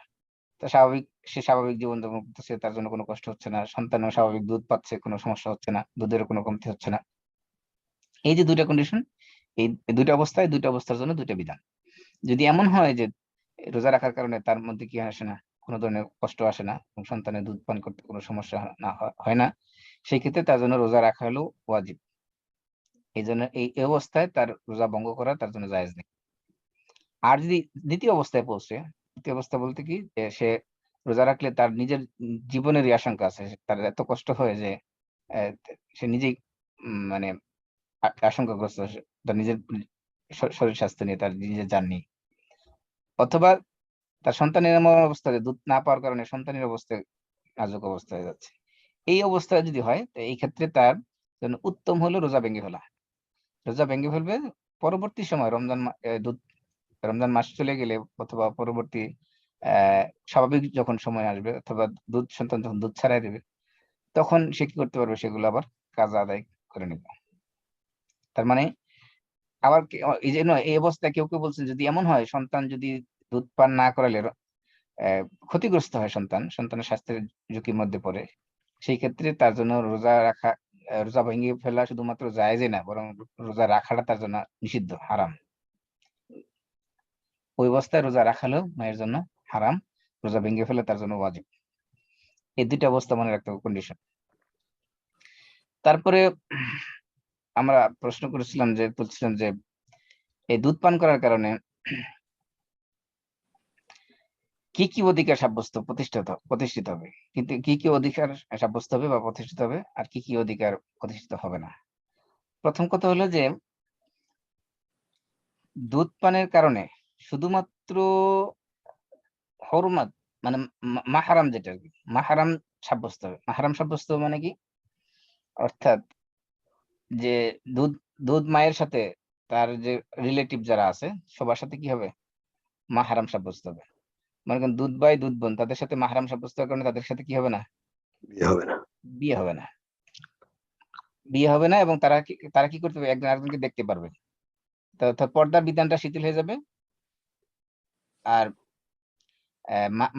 সে স্বাভাবিক জীবনযাপন করতেছে, তার জন্য কোনো কষ্ট হচ্ছে না, সন্তানও স্বাভাবিক দুধ পাচ্ছে, কোনো সমস্যা হচ্ছে না, দুধের কোনো কমতি হচ্ছে না। এই যে দুইটা কন্ডিশন, এই দুইটা অবস্থার জন্য দুইটা বিধান। যদি এমন হয় যে রোজা রাখার কারণে তার মধ্যে কি আসে না, কোনো ধরনের কষ্ট আসে না, এবং সন্তানের দুধ পান করতে কোনো সমস্যা হয় না, সেই ক্ষেত্রে তার জন্য রোজা রাখা হলো ওয়াজিব। এই জন্য এই অবস্থায় তার রোজা ভঙ্গ করা তার জন্য জায়েজ নেই। আর যদি দ্বিতীয় অবস্থায় পৌঁছে, দ্বিতীয় অবস্থা বলতে কি, যে সে রোজা রাখলে তার নিজের জীবনেরই আশঙ্কা আছে, তার এত কষ্ট হয় যে সে নিজেই মানে আশঙ্কাগ্রস্ত, তার নিজের শরীর স্বাস্থ্য নিয়ে, তার নিজের জান নিয়ে, অথবা তার সন্তানের এমন অবস্থায় দুধ না পাওয়ার কারণে সন্তানের অবস্থায় নাজুক অবস্থা হয়ে যাচ্ছে, এই অবস্থায় যদি হয়, তো এই ক্ষেত্রে তার জন্য উত্তম হলো রোজা ভেঙে ফেলা। রোজা ভেঙে ফেলবে পরবর্তী সময়, রমজান মাস চলে গেলে, অথবা পরবর্তী স্বাভাবিক যখন সময় আসবে, অথবা সন্তান যখন দুধ ছাড়াই দেবে, তখন সে কি করতে পারবে, সেগুলো আবার কাজা আদায় করে নেবে। তার মানে আবার এই জন্য এই অবস্থায় কেউ কেউ বলছে, যদি এমন হয় সন্তান যদি দুধ পান না করালে ক্ষতিগ্রস্ত হয়, সন্তানের স্বাস্থ্যের ঝুঁকির মধ্যে পড়ে, সেই ক্ষেত্রে তার জন্য রোজা ভেঙে ফেলা শুধুমাত্র জায়েজই না, বরং রোজা রাখাটা তার জন্য নিষিদ্ধ, হারাম। ওই অবস্থায় রোজা রাখালেও মায়ের জন্য হারাম, রোজা ভেঙে ফেলে তার জন্য ওয়াজিব। এই দুইটা অবস্থা মনে রাখতে হবে, কন্ডিশন। তারপরে আমরা প্রশ্ন বলছিলাম যে এই দুধ পান করার কারণে কি কি অধিকার প্রতিষ্ঠিত হবে, কিন্তু কি কি অধিকার সাব্যস্ত হবে বা প্রতিষ্ঠিত হবে, আর কি কি অধিকার প্রতিষ্ঠিত হবে না। প্রথম কথা হলো যে দুধ পানের কারণে শুধুমাত্র হরমাত মানে মাহারাম, যেটা আর কি মাহারাম সাব্যস্ত হবে। মাহারাম সাব্যস্ত মানে কি, অর্থাৎ যে দুধ দুধ মায়ের সাথে তার যে রিলেটিভ যারা আছে সবার সাথে কি হবে, মাহারাম সাব্যস্ত হবে। মনে করেন দুধ ভাই দুধ বোন, তাদের সাথে মাহারাম সাব্যস্ত হওয়ার কারণে তাদের সাথে কি হবে না, বিয়ে হবে না। বিয়ে হবে না। বিয়ে হবে না, এবং তারা কি করতে পারবে, একজন আরেকজনকে দেখতে পারবে। তো পর্দার বিধানটা শিথিল হয়ে যাবে। আর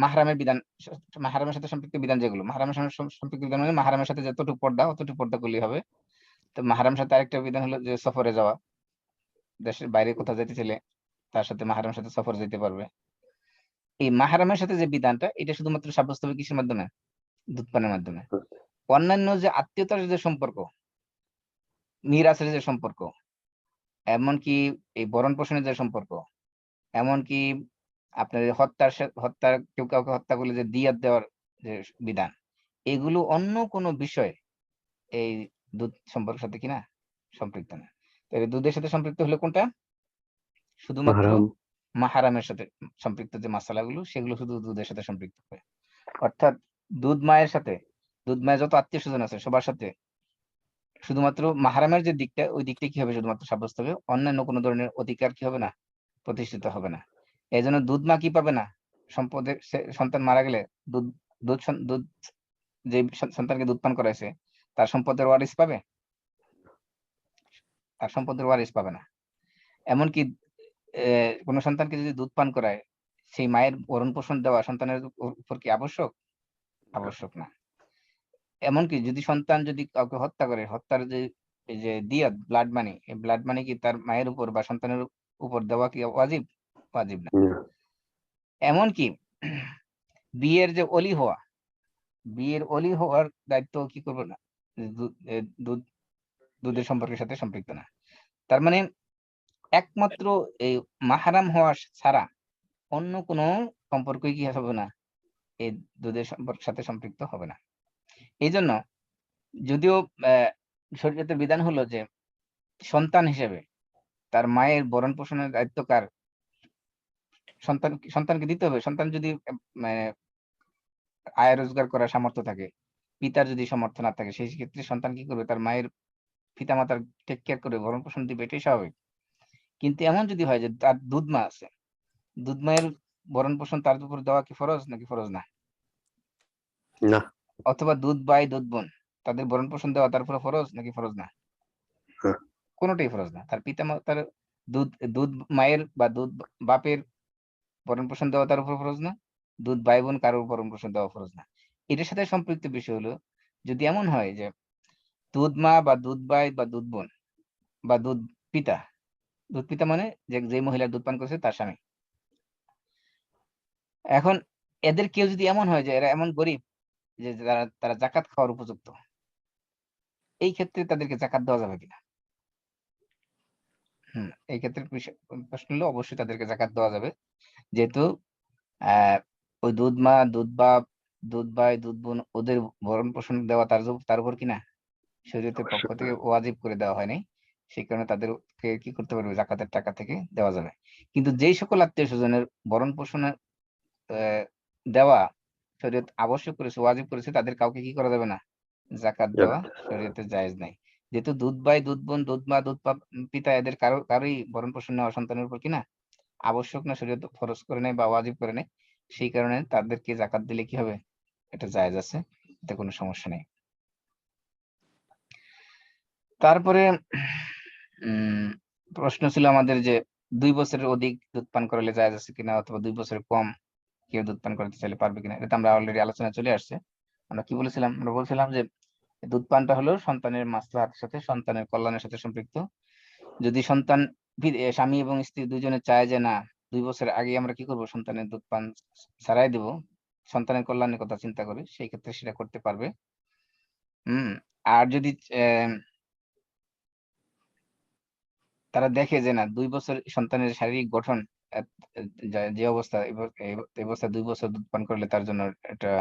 মাহরামের সাথে সম্পৃক্ত বিধান যেগুলো, মাহরামের সাথে সম্পৃক্ত বিধান মানে মাহরামের সাথে যতটুকু পর্দা অতটুকু পর্দা করলেই হবে। তো মাহরামের সাথে আরেকটা বিধান হলো যে সফরে যাওয়া, দেশের বাইরে কোথাও যেতে চাইলে তার সাথে মাহরামের সাথে সফরে যেতে পারবে। এই মাহরামের সাথে যে বিধানটা, এটা শুধুমাত্র সাব্যস্ত হবে কিসের মাধ্যমে, দুধ পানের মাধ্যমে। অন্যান্য যে আত্মীয়তার যে সম্পর্ক, মিরাসের যে সম্পর্ক, এমনকি এই ভরণ পোষণের যে সম্পর্ক, এমনকি আপনার হত্যার কেউ কাউকে হত্যা করলে যে দিয়াত দেওয়ার যে বিধান, এগুলো অন্য কোনো বিষয় এই দুধ সম্পর্কের সাথে কিনা সম্পৃক্ত না। তাহলে দুধের সাথে সম্পৃক্ত হলো কোনটা? শুধুমাত্র মাহরাম। মাহারামের সাথে সম্পৃক্ত যে মাসালাগুলো সেগুলো শুধু দুধের সাথে সম্পৃক্ত হবে। অর্থাৎ দুধ মায়ের সাথে, দুধ মায়ের যত আত্মীয় স্বজন আছে সবার সাথে শুধুমাত্র মাহারামের যে দিকটা, ওই দিকটা কি হবে? শুধুমাত্র সাব্যস্ত হবে, অন্যান্য কোনো ধরনের অধিকার কি হবে না? প্রতিষ্ঠিত হবে না। এই জন্য দুধ মা কি পাবে না? সম্পদের সন্তান মারা গেলে দুধ দুধ দুধ যে সন্তানকে দুধ পান করাইছে তার সম্পদের ওয়ারিস পাবে? তার সম্পদের ওয়ারিস পাবে না। এমনকি কোনো সন্তানকে যদি দুধ পান করায়, সেই মায়ের ভরণ পোষণ দেওয়া সন্তানের উপর কি আবশ্যক? আবশ্যক না। এমনকি যদি সন্তান যদি কাউকে হত্যা করে, হত্যার যে এই যে দিয়াত, ব্লাড মানি, এই ব্লাড মানি কি তার মায়ের উপর বা সন্তানের উপর দেওয়া কি ওয়াজিব? ওয়াজিব না। এমনকি বিয়ের যে অলি হওয়া, বিয়ের অলি হওয়ার দায়িত্ব কি করবে না? দুধ দুধের সম্পর্কের সাথে সম্পৃক্ত না। তার মানে একমাত্র এই মাহারাম হওয়া ছাড়া অন্য কোনো সম্পর্কই কি হবে না? এই দুধের সম্পর্কের সাথে সম্পৃক্ত হবে না। এই জন্য যদিও শরীয়তের বিধান হলো যে সন্তান হিসেবে তার মায়ের ভরণ পোষণের দায়িত্ব কার? সন্তানকে দিতে হবে। সন্তান যদি মানে আয় রোজগার করার সামর্থ্য থাকে, পিতার যদি সামর্থ্য না থাকে, সেই ক্ষেত্রে সন্তান কি করবে? তার মায়ের পিতা মাতার টেক কেয়ার করে ভরণ পোষণ দিবে, এটাই স্বাভাবিক। কিন্তু এমন যদি হয় যে তার দুধ মা আছে, দুধ মায়ের ভরণ পোষণ তার উপর দেওয়া কি ফরজ নাকি ফরজ না? না। অথবা দুধ ভাই দুধ বোন, তাদের ভরণ পোষণ দেওয়া তার উপর ফরজ নাকি ফরজ না? কোনোটাই ফরজ না। তার পিতা মাতার দুধ দুধ মায়ের বা দুধ বাপের ভরণ পোষণ দেওয়া তার উপর ফরজ না, দুধ ভাই বোন কারোর ভরণ পোষণ দেওয়া ফরজ না। এটার সাথে সম্পৃক্ত বিষয় হলো যদি এমন হয় যে দুধ মা বা দুধ ভাই বা দুধ বোন বা দুধ পিতা, দুধ পিতা মানে যে মহিলার দুধ পান করেছে তার স্বামী, এখন এদের কেউ যদি এমন হয় যে এরা এমন গরিব যে তারা জাকাত খাওয়ার উপযুক্ত, এই ক্ষেত্রে তাদেরকে জাকাত দেওয়া যাবে কিনা? এই ক্ষেত্রে প্রশ্ন হলো অবশ্যই তাদেরকে জাকাত দেওয়া যাবে, যেহেতু ওই দুধ মা, দুধ বাপ, দুধ ভাই, দুধ বোন, ওদের ভরণ পোষণ দেওয়া তার উপর কিনা শরীয়তের পক্ষ থেকে ওয়াজিব করে দেওয়া হয়নি। সেই কারণে তাদেরকে কি করতে পারবে? জাকাতের টাকা থেকে দেওয়া যাবে। কিন্তু যেই সকল আত্মীয় স্বজনের ভরণ পোষণের দেওয়া শরীয়ত আবশ্যক করেছে, ওয়াজিব করেছে, তাদের কাউকে কি করা যাবে না? জাকাত দেওয়া শরীয়তে জায়েজ নাই। যেহেতু দুধ ভাই, দুধ বোন, দুধ মা, দুধ পিতা, এদের কারোই ভরণ পোষণ নেওয়া সন্তানের উপর কিনা আবশ্যক না, শরীয়ত ফরজ করে নেয় বা ওয়াজিব করে নেয়। সেই কারণে তাদেরকে জাকাত দিলে কি হবে? এটা জায়েজ আছে, এতে কোনো সমস্যা নেই। তারপরে প্রশ্ন ছিল আমাদের যে 2 বছরের অধিক দুধ পান করলে জায়েজ আছে কিনা, অথবা 2 বছরের কম কেউ দুধ পান করতে চাইলে পারবে কিনা। এটা আমরা অলরেডি আলোচনা চলে আসছে। আমরা কি বলেছিলাম? আমরা বলছিলাম যে দুধ পানটা হলো সন্তানের মাসলাহাতের সাথে, সন্তানের কল্যাণের সাথে সম্পৃক্ত। যদি সন্তান স্বামী এবং স্ত্রী দুজনে চায় যে না 2 বছর আগে আমরা কি করব, সন্তানের দুধ পান ছাড়াই দেব, সন্তানের কল্যাণের কথা চিন্তা করে, সেই ক্ষেত্রে সেটা করতে পারবে। আর যদি তারা দেখে যে না 2 বছর সন্তানের শারীরিক গঠন যে অবস্থা, এই অবস্থা 2 বছর দুধ পান করলে তার জন্য এটা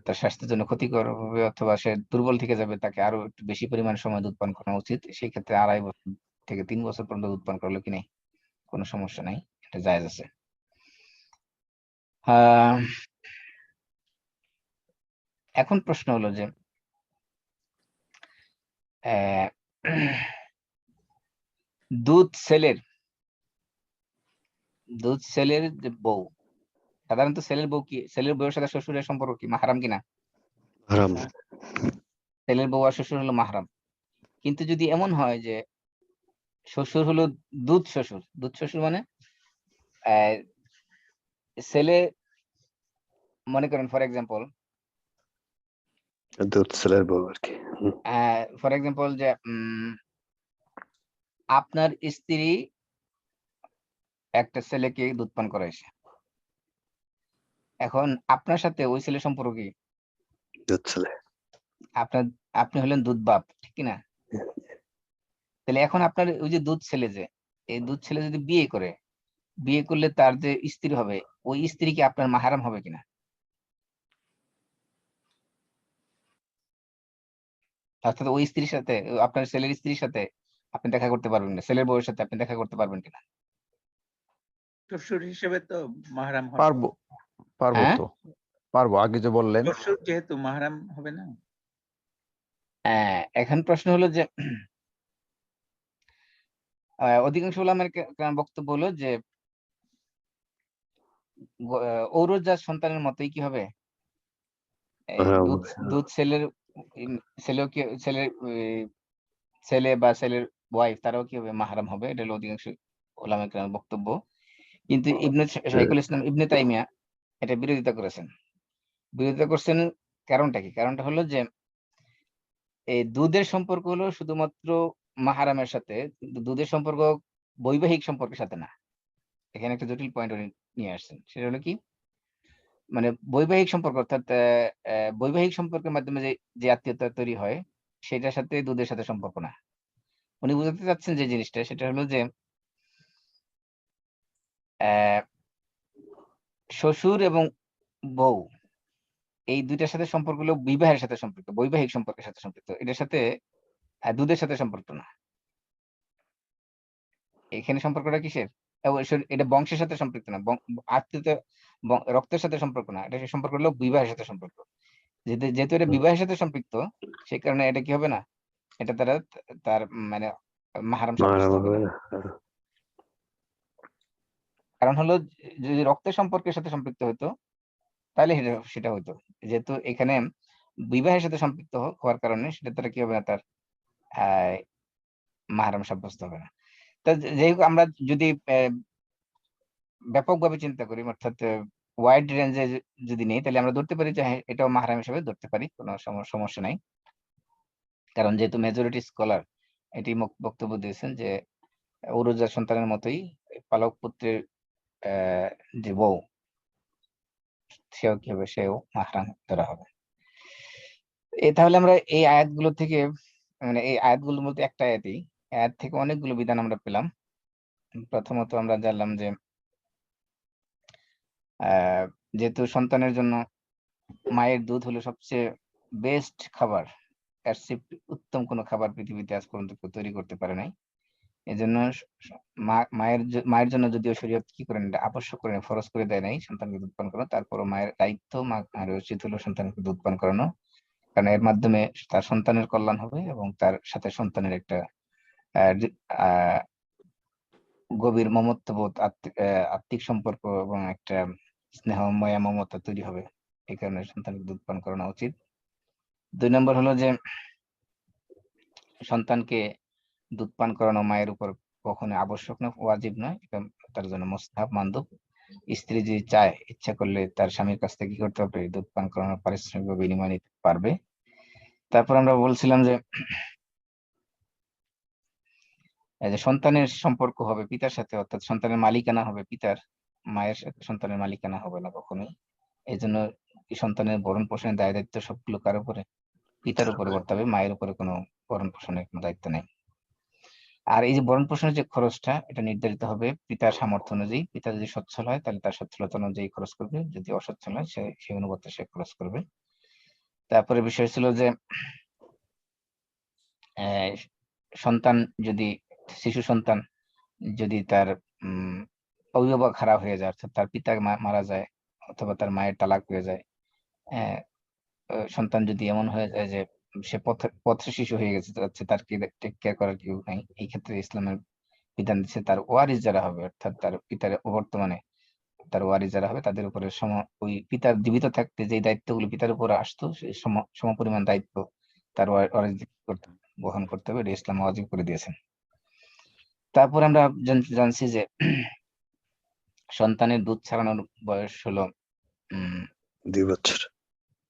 তার স্বাস্থ্যের জন্য ক্ষতিকর হবে, অথবা সে দুর্বল থেকে যাবে, তাকে আরো একটু বেশি পরিমাণ সময় দুধ পান করা উচিত। সেই ক্ষেত্রে 2.5 বছর থেকে 3 বছর পর্যন্ত দুধ পান করলে কি নেই, কোনো সমস্যা নাই, এটা জায়েজ আছে। এখন প্রশ্ন হলো যে দুধ ছেলের যে বউ, সাধারণত ছেলের বউ কি, ছেলের বউয়ের সাথে শ্বশুরের সম্পর্ক কি মাহরাম কিনা? হারাম। ছেলের বউ আর শ্বশুর হলো মাহরাম। কিন্তু যদি এমন হয় যে শ্বশুর হলো দুধ শ্বশুর মানে ছেলে, মনে করেন ফর এক্সাম্পল দুধ ছেলের বউ আর কি। যে আপনার স্ত্রী একটা ছেলেকে দুধ পান করাইছে, এখন আপনার সাথে ওই ছেলে সম্পর্ক কি? দুধ ছেলে। আপনি হলেন দুধ বাপ, ঠিক না? তাহলে এখন আপনার ওই যে দুধ ছেলে, যে এই দুধ ছেলে যদি বিয়ে করলে তার যে স্ত্রী হবে, ওই স্ত্রী কি আপনার মাহারাম হবে কিনা? অর্থাৎ ওই স্ত্রীর সাথে, আপনার ছেলের স্ত্রীর সাথে আপনি দেখা করতে পারবেন না, ছেলের বউয়ের সাথে আপনি দেখা করতে পারবেন কিনা? শ্বশুর হিসেবে তো মাহরাম হবে। পারবো পারবো হ্যাঁ, তো পারবো, আগে যে বললেন। শ্বশুর যেহেতু মাহরাম হবে না। এখন প্রশ্ন হলো যে অধিকাংশ ওলামার বক্তব্য হলো যে ঔরজাত সন্তানের মতোই কি হবে, এই মাহরাম দুধ হবে। দুধ ছেলের ছেলেও কি ছেলের ছেলে বা ছেলের ওয়াইফ তারাও কি হবে, মাহরাম হবে। এটা হলো অধিকাংশ ওলামা কেরামের বক্তব্য। কিন্তু শাইখুল ইসলাম ইবনে তাইমিয়া এটা বিরোধিতা করেছেন। বিরোধিতা করছেন কারণটা কি? কারণটা হলো যে এই দুধের সম্পর্ক হলো শুধুমাত্র মাহারামের সাথে, কিন্তু দুধের সম্পর্ক বৈবাহিক সম্পর্কের সাথে না। এখানে একটা জটিল পয়েন্ট উনি নিয়ে আসছেন, সেটা হলো কি, মানে বৈবাহিক সম্পর্ক অর্থাৎ বৈবাহিক সম্পর্কের মাধ্যমে যে যে আত্মীয়তা তৈরি হয় সেটার সাথে দুধের সাথে সম্পর্ক না। উনি বুঝাতে চাচ্ছেন যে জিনিসটা, সেটা হলো যে আহ শ্বশুর এবং বউ এই দুইটার সাথে সম্পর্ক হলো বিবাহের সাথে সম্পৃক্ত, বৈবাহিক সম্পর্কের সাথে সম্পৃক্ত। এটার সাথে দুধের সাথে সম্পর্ক না। এখানে সম্পর্কটা কিসের? এটা বংশের সাথে সম্পৃক্ত না, আত্মীয়তা রক্তের সাথে সম্পর্ক না, এটা সম্পর্ক হলো বিবাহের সাথে সম্পর্ক। যেহেতু এটা বিবাহের সাথে সম্পৃক্ত, সেই কারণে এটা কি হবে না, এটা তারা তার মানে মাহরাম সাব্যস্ত মাহরাম হবে হবে না। না। কারণ হলো যদি রক্তের সম্পর্কের সাথে সম্পৃক্ত হতো তাহলে সেটা হতো। যেহেতু এখানে বিবাহের সাথে সম্পৃক্ত হওয়ার কারণে সেটা তারা কি হবে না, তার আহ মাহরাম সাব্যস্ত হবে না। তা যাই হোক, আমরা যদি ব্যাপকভাবে চিন্তা করি, অর্থাৎ ওয়াইড রেঞ্জে যদি নেই, তাহলে আমরা ধরতে পারি যে হ্যাঁ, এটাও মাহরাম হিসেবে ধরতে পারি, কোনো সমস্যা নাই। কারণ যেহেতু মেজরিটি স্কলার এটি বক্তব্য দিয়েছেন যে ঔরজাত সন্তানের মতোই পালক পুত্রের যে বউ, সেও কি হবে, সেও মাহরাম ধরা হবে। তাহলে আমরা এই আয়াতগুলো থেকে, মানে এই আয়াতগুলোর মধ্যে একটা আয়াতই, আয়াত থেকে অনেকগুলো বিধান আমরা পেলাম। প্রথমত আমরা জানলাম যে যেহেতু সন্তানের জন্য মায়ের দুধ হলো সবচেয়ে বেস্ট খাবার, এর চেয়ে উত্তম কোনো খাবার পৃথিবীতে আজ পর্যন্ত কেউ তৈরি করতে পারে নাই। এজন্য মায়ের জন্য যদিও শরীয়ত কি করেন, আবশ্যক করেন, ফরজ করে দেয় নাই সন্তানকে দুধ পান করানো, তারপরও মায়ের দায়িত্ব, মায়ের উচিত হলো সন্তানকে দুধ পান করানো। কারণ এর মাধ্যমে তার সন্তানের কল্যাণ হবে এবং তার সাথে সন্তানের একটা আহ গভীর মমত্ববোধ, আত্মিক সম্পর্ক এবং একটা স্নেহ মায়া মমতা তৈরি হবে। এই কারণে সন্তানকে দুধ পান করানো উচিত। 2 নম্বর হলো যে সন্তানকে দুধ পান করানো মায়ের উপর কখনো আবশ্যক না, ওয়াজিব নয়, এটা তার জন্য মুস্তাহাব, মানদুব। স্ত্রী যদি চায়, ইচ্ছা করলে তার স্বামীর কাছ থেকে কি করতে হবে, দুধ পান করানোর পারিশ্রমিক বা বিনিময় নিতে পারবে। তারপর আমরা বলছিলাম যে এই যে সন্তানের সম্পর্ক হবে পিতার সাথে, অর্থাৎ সন্তানের মালিকানা হবে পিতার, মায়ের সাথে সন্তানের মালিকানা হবে না কখনোই। এই জন্য সন্তানের ভরণ পোষণের দায় দায়িত্ব সবগুলো কার উপরে, পিতার উপরে বর্তাবে, মায়ের উপরে কোনো ভরণ পোষণের কোনো দায়িত্ব নেই। আর এই যে ভরণ পোষণের যে খরচটা, এটা নির্ধারিত হবে পিতার সামর্থ্য অনুযায়ী। পিতা যদি সচ্ছল হয় তাহলে তার সচ্ছলতা অনুযায়ী খরচ করবে, যদি অসচ্ছল হয় সেই অনুপাতে সে খরচ করবে। তারপরে বিষয় ছিল যে সন্তান যদি, শিশু সন্তান যদি তার অভিভাবক হারা হয়ে যায়, অর্থাৎ তার পিতা মারা যায় অথবা তার মায়ের তালাক হয়ে যায়, সন্তান যদি এমন হয়ে যায় যে সে পথের শিশু হয়ে গেছে, যাচ্ছে, তার কি টেক কেয়ার করার কেউ নাই, এই ক্ষেত্রে ইসলামের বিধান দিচ্ছে তার ওয়ারিস যারা হবে, অর্থাৎ তার পিতার বর্তমানে তার ওয়ারিস যারা হবে তাদের উপরে ওই পিতার জীবিত থাকতে যে দায়িত্বগুলো পিতার উপরে আসতো সেই সমপরিমাণ দায়িত্ব তার ওয়ারিস বহন করতে হবে। এটা ইসলাম ওয়াজিব করে দিয়েছেন। তারপর আমরা জানছি যে সন্তানের দুধ ছাড়ানোর বয়স হলো 2 বছর।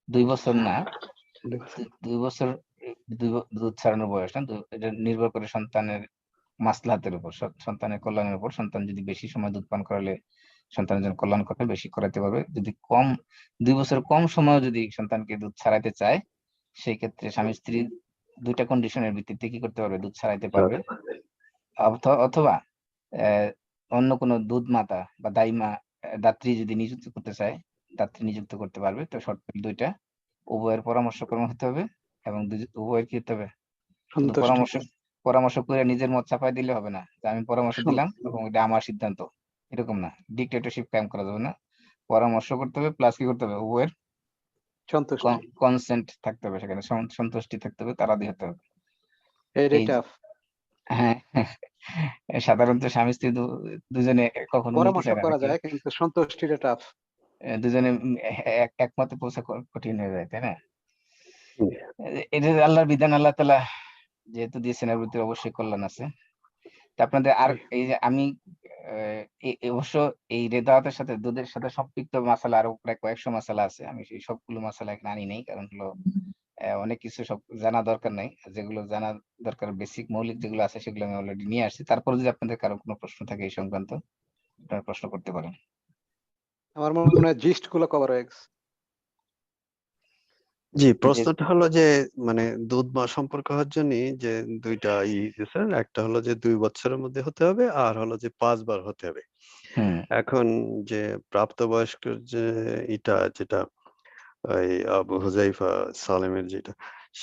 2 বছর না, 2 বছর দুধ ছাড়ানোর বয়স না, এটা নির্ভর করে সন্তানের মাসলাহাতের উপর, সন্তানের কল্যাণের উপর। সন্তান যদি বেশি সময় দুধ পান করালে সন্তানের জন্য কল্যাণ করবে, বেশি করাতে পারবে। যদি 2 বছর কম সময় যদি সন্তানকে দুধ ছাড়াইতে চায়, সেই ক্ষেত্রে স্বামী স্ত্রী 2টা কন্ডিশনের ভিত্তিতে কি করতে পারবে, দুধ ছাড়াইতে পারবে। অথবা অন্য কোনো দুধ মাতা বা দাইমা দাত্রী যদি নিযুক্ত করতে চায়, দাত্রী নিযুক্ত করতে পারবে। তো শর্ত 2টা, উভয়ের পরামর্শ ক্রমে হতে হবে এবং উভয়ের কি হতে হবে? শুধু সন্তুষ্টি। পরামর্শ করে নিজের মত চাপাই দিলে হবে না, যে আমি পরামর্শ সন- দিলাম এবং এটা আমার সিদ্ধান্ত, এরকম না। ডিক্টেটরশিপ কায়েম করা যাবে না। পরামর্শ করতে হবে, প্লাস কি করতে হবে, উভয়ের সন্তুষ্টি। কনসেন্ট থাকতে হবে, সেখানে সন্তুষ্টি থাকতে হবে, তারা দিয়ে হতে হবে। এটাই এই টাফ। হ্যাঁ, সাধারণত স্বামী স্ত্রী দুজনে কখনো মিলতে পরামর্শ চায় না করা নাকি? যায় কিন্তু সন্তুষ্টিটা টাফ। দুজনে একমতে পৌঁছা কঠিন হয়ে যায়, তাই না? এটা আল্লাহর বিধান, আল্লাহ তাআলা যেহেতু দিয়েছেন এর ভিতরে অবশ্যই কল্যাণ আছে। তা আপনাদের আর এই যে আমি অবশ্য এই রেদাওয়াতের সাথে দুধের সাথে সম্পৃক্ত মাসালা আরো প্রায় কয়েকশো মাসালা আছে। আমি সেই সবগুলো মাসালা এখানে আনি নাই, কারণ হলো অনেক কিছু সব জানা দরকার নাই। যেগুলো জানা দরকার, বেসিক মৌলিক যেগুলো আছে সেগুলো আমি অলরেডি নিয়ে আসছি। তারপরে যদি আপনাদের কারো কোনো প্রশ্ন থাকে এই সংক্রান্ত, আপনারা প্রশ্ন করতে পারেন। আমার মনে হয় জিস্ট গুলো কভার হয়ে গেছে। জি, যে প্রশ্নটা হলো যে মানে দুধ মা সম্পর্ক হওয়ার জন্য যে দুইটা দিয়েছেন, একটা হলো যে 2 বছরের মধ্যে হতে হবে, আর হলো যে 5 বার হতে হবে। হুম এখন যে প্রাপ্তবয়স্কের যে যেটা ওই আবু হুজাইফা সালেমের যেটা,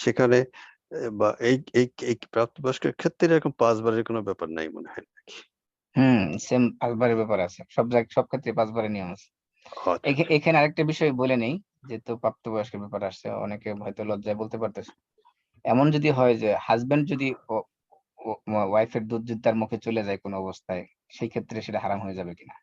সেখানে বা এই প্রাপ্তবয়স্কের ক্ষেত্রে এরকম 5 বারের কোনো ব্যাপার নাই মনে হয় নাকি? সেম 5 বারের ব্যাপার আছে, সব জায়গায় সব ক্ষেত্রে 5 বারের নিয়ম আছে। আচ্ছা। এখানে আরেকটা বিষয় বলে নেই, যেহেতু প্রাপ্তবয়স্কের ব্যাপার আসছে, অনেকে হয়তো লজ্জায় বলতে পারতেছে। এমন যদি হয় যে হাজবেন্ড যদি ওয়াইফের দুধ যদি তার মুখে চলে যায় কোনো অবস্থায়, সেই ক্ষেত্রে সেটা হারাম হয়ে যাবে কিনা,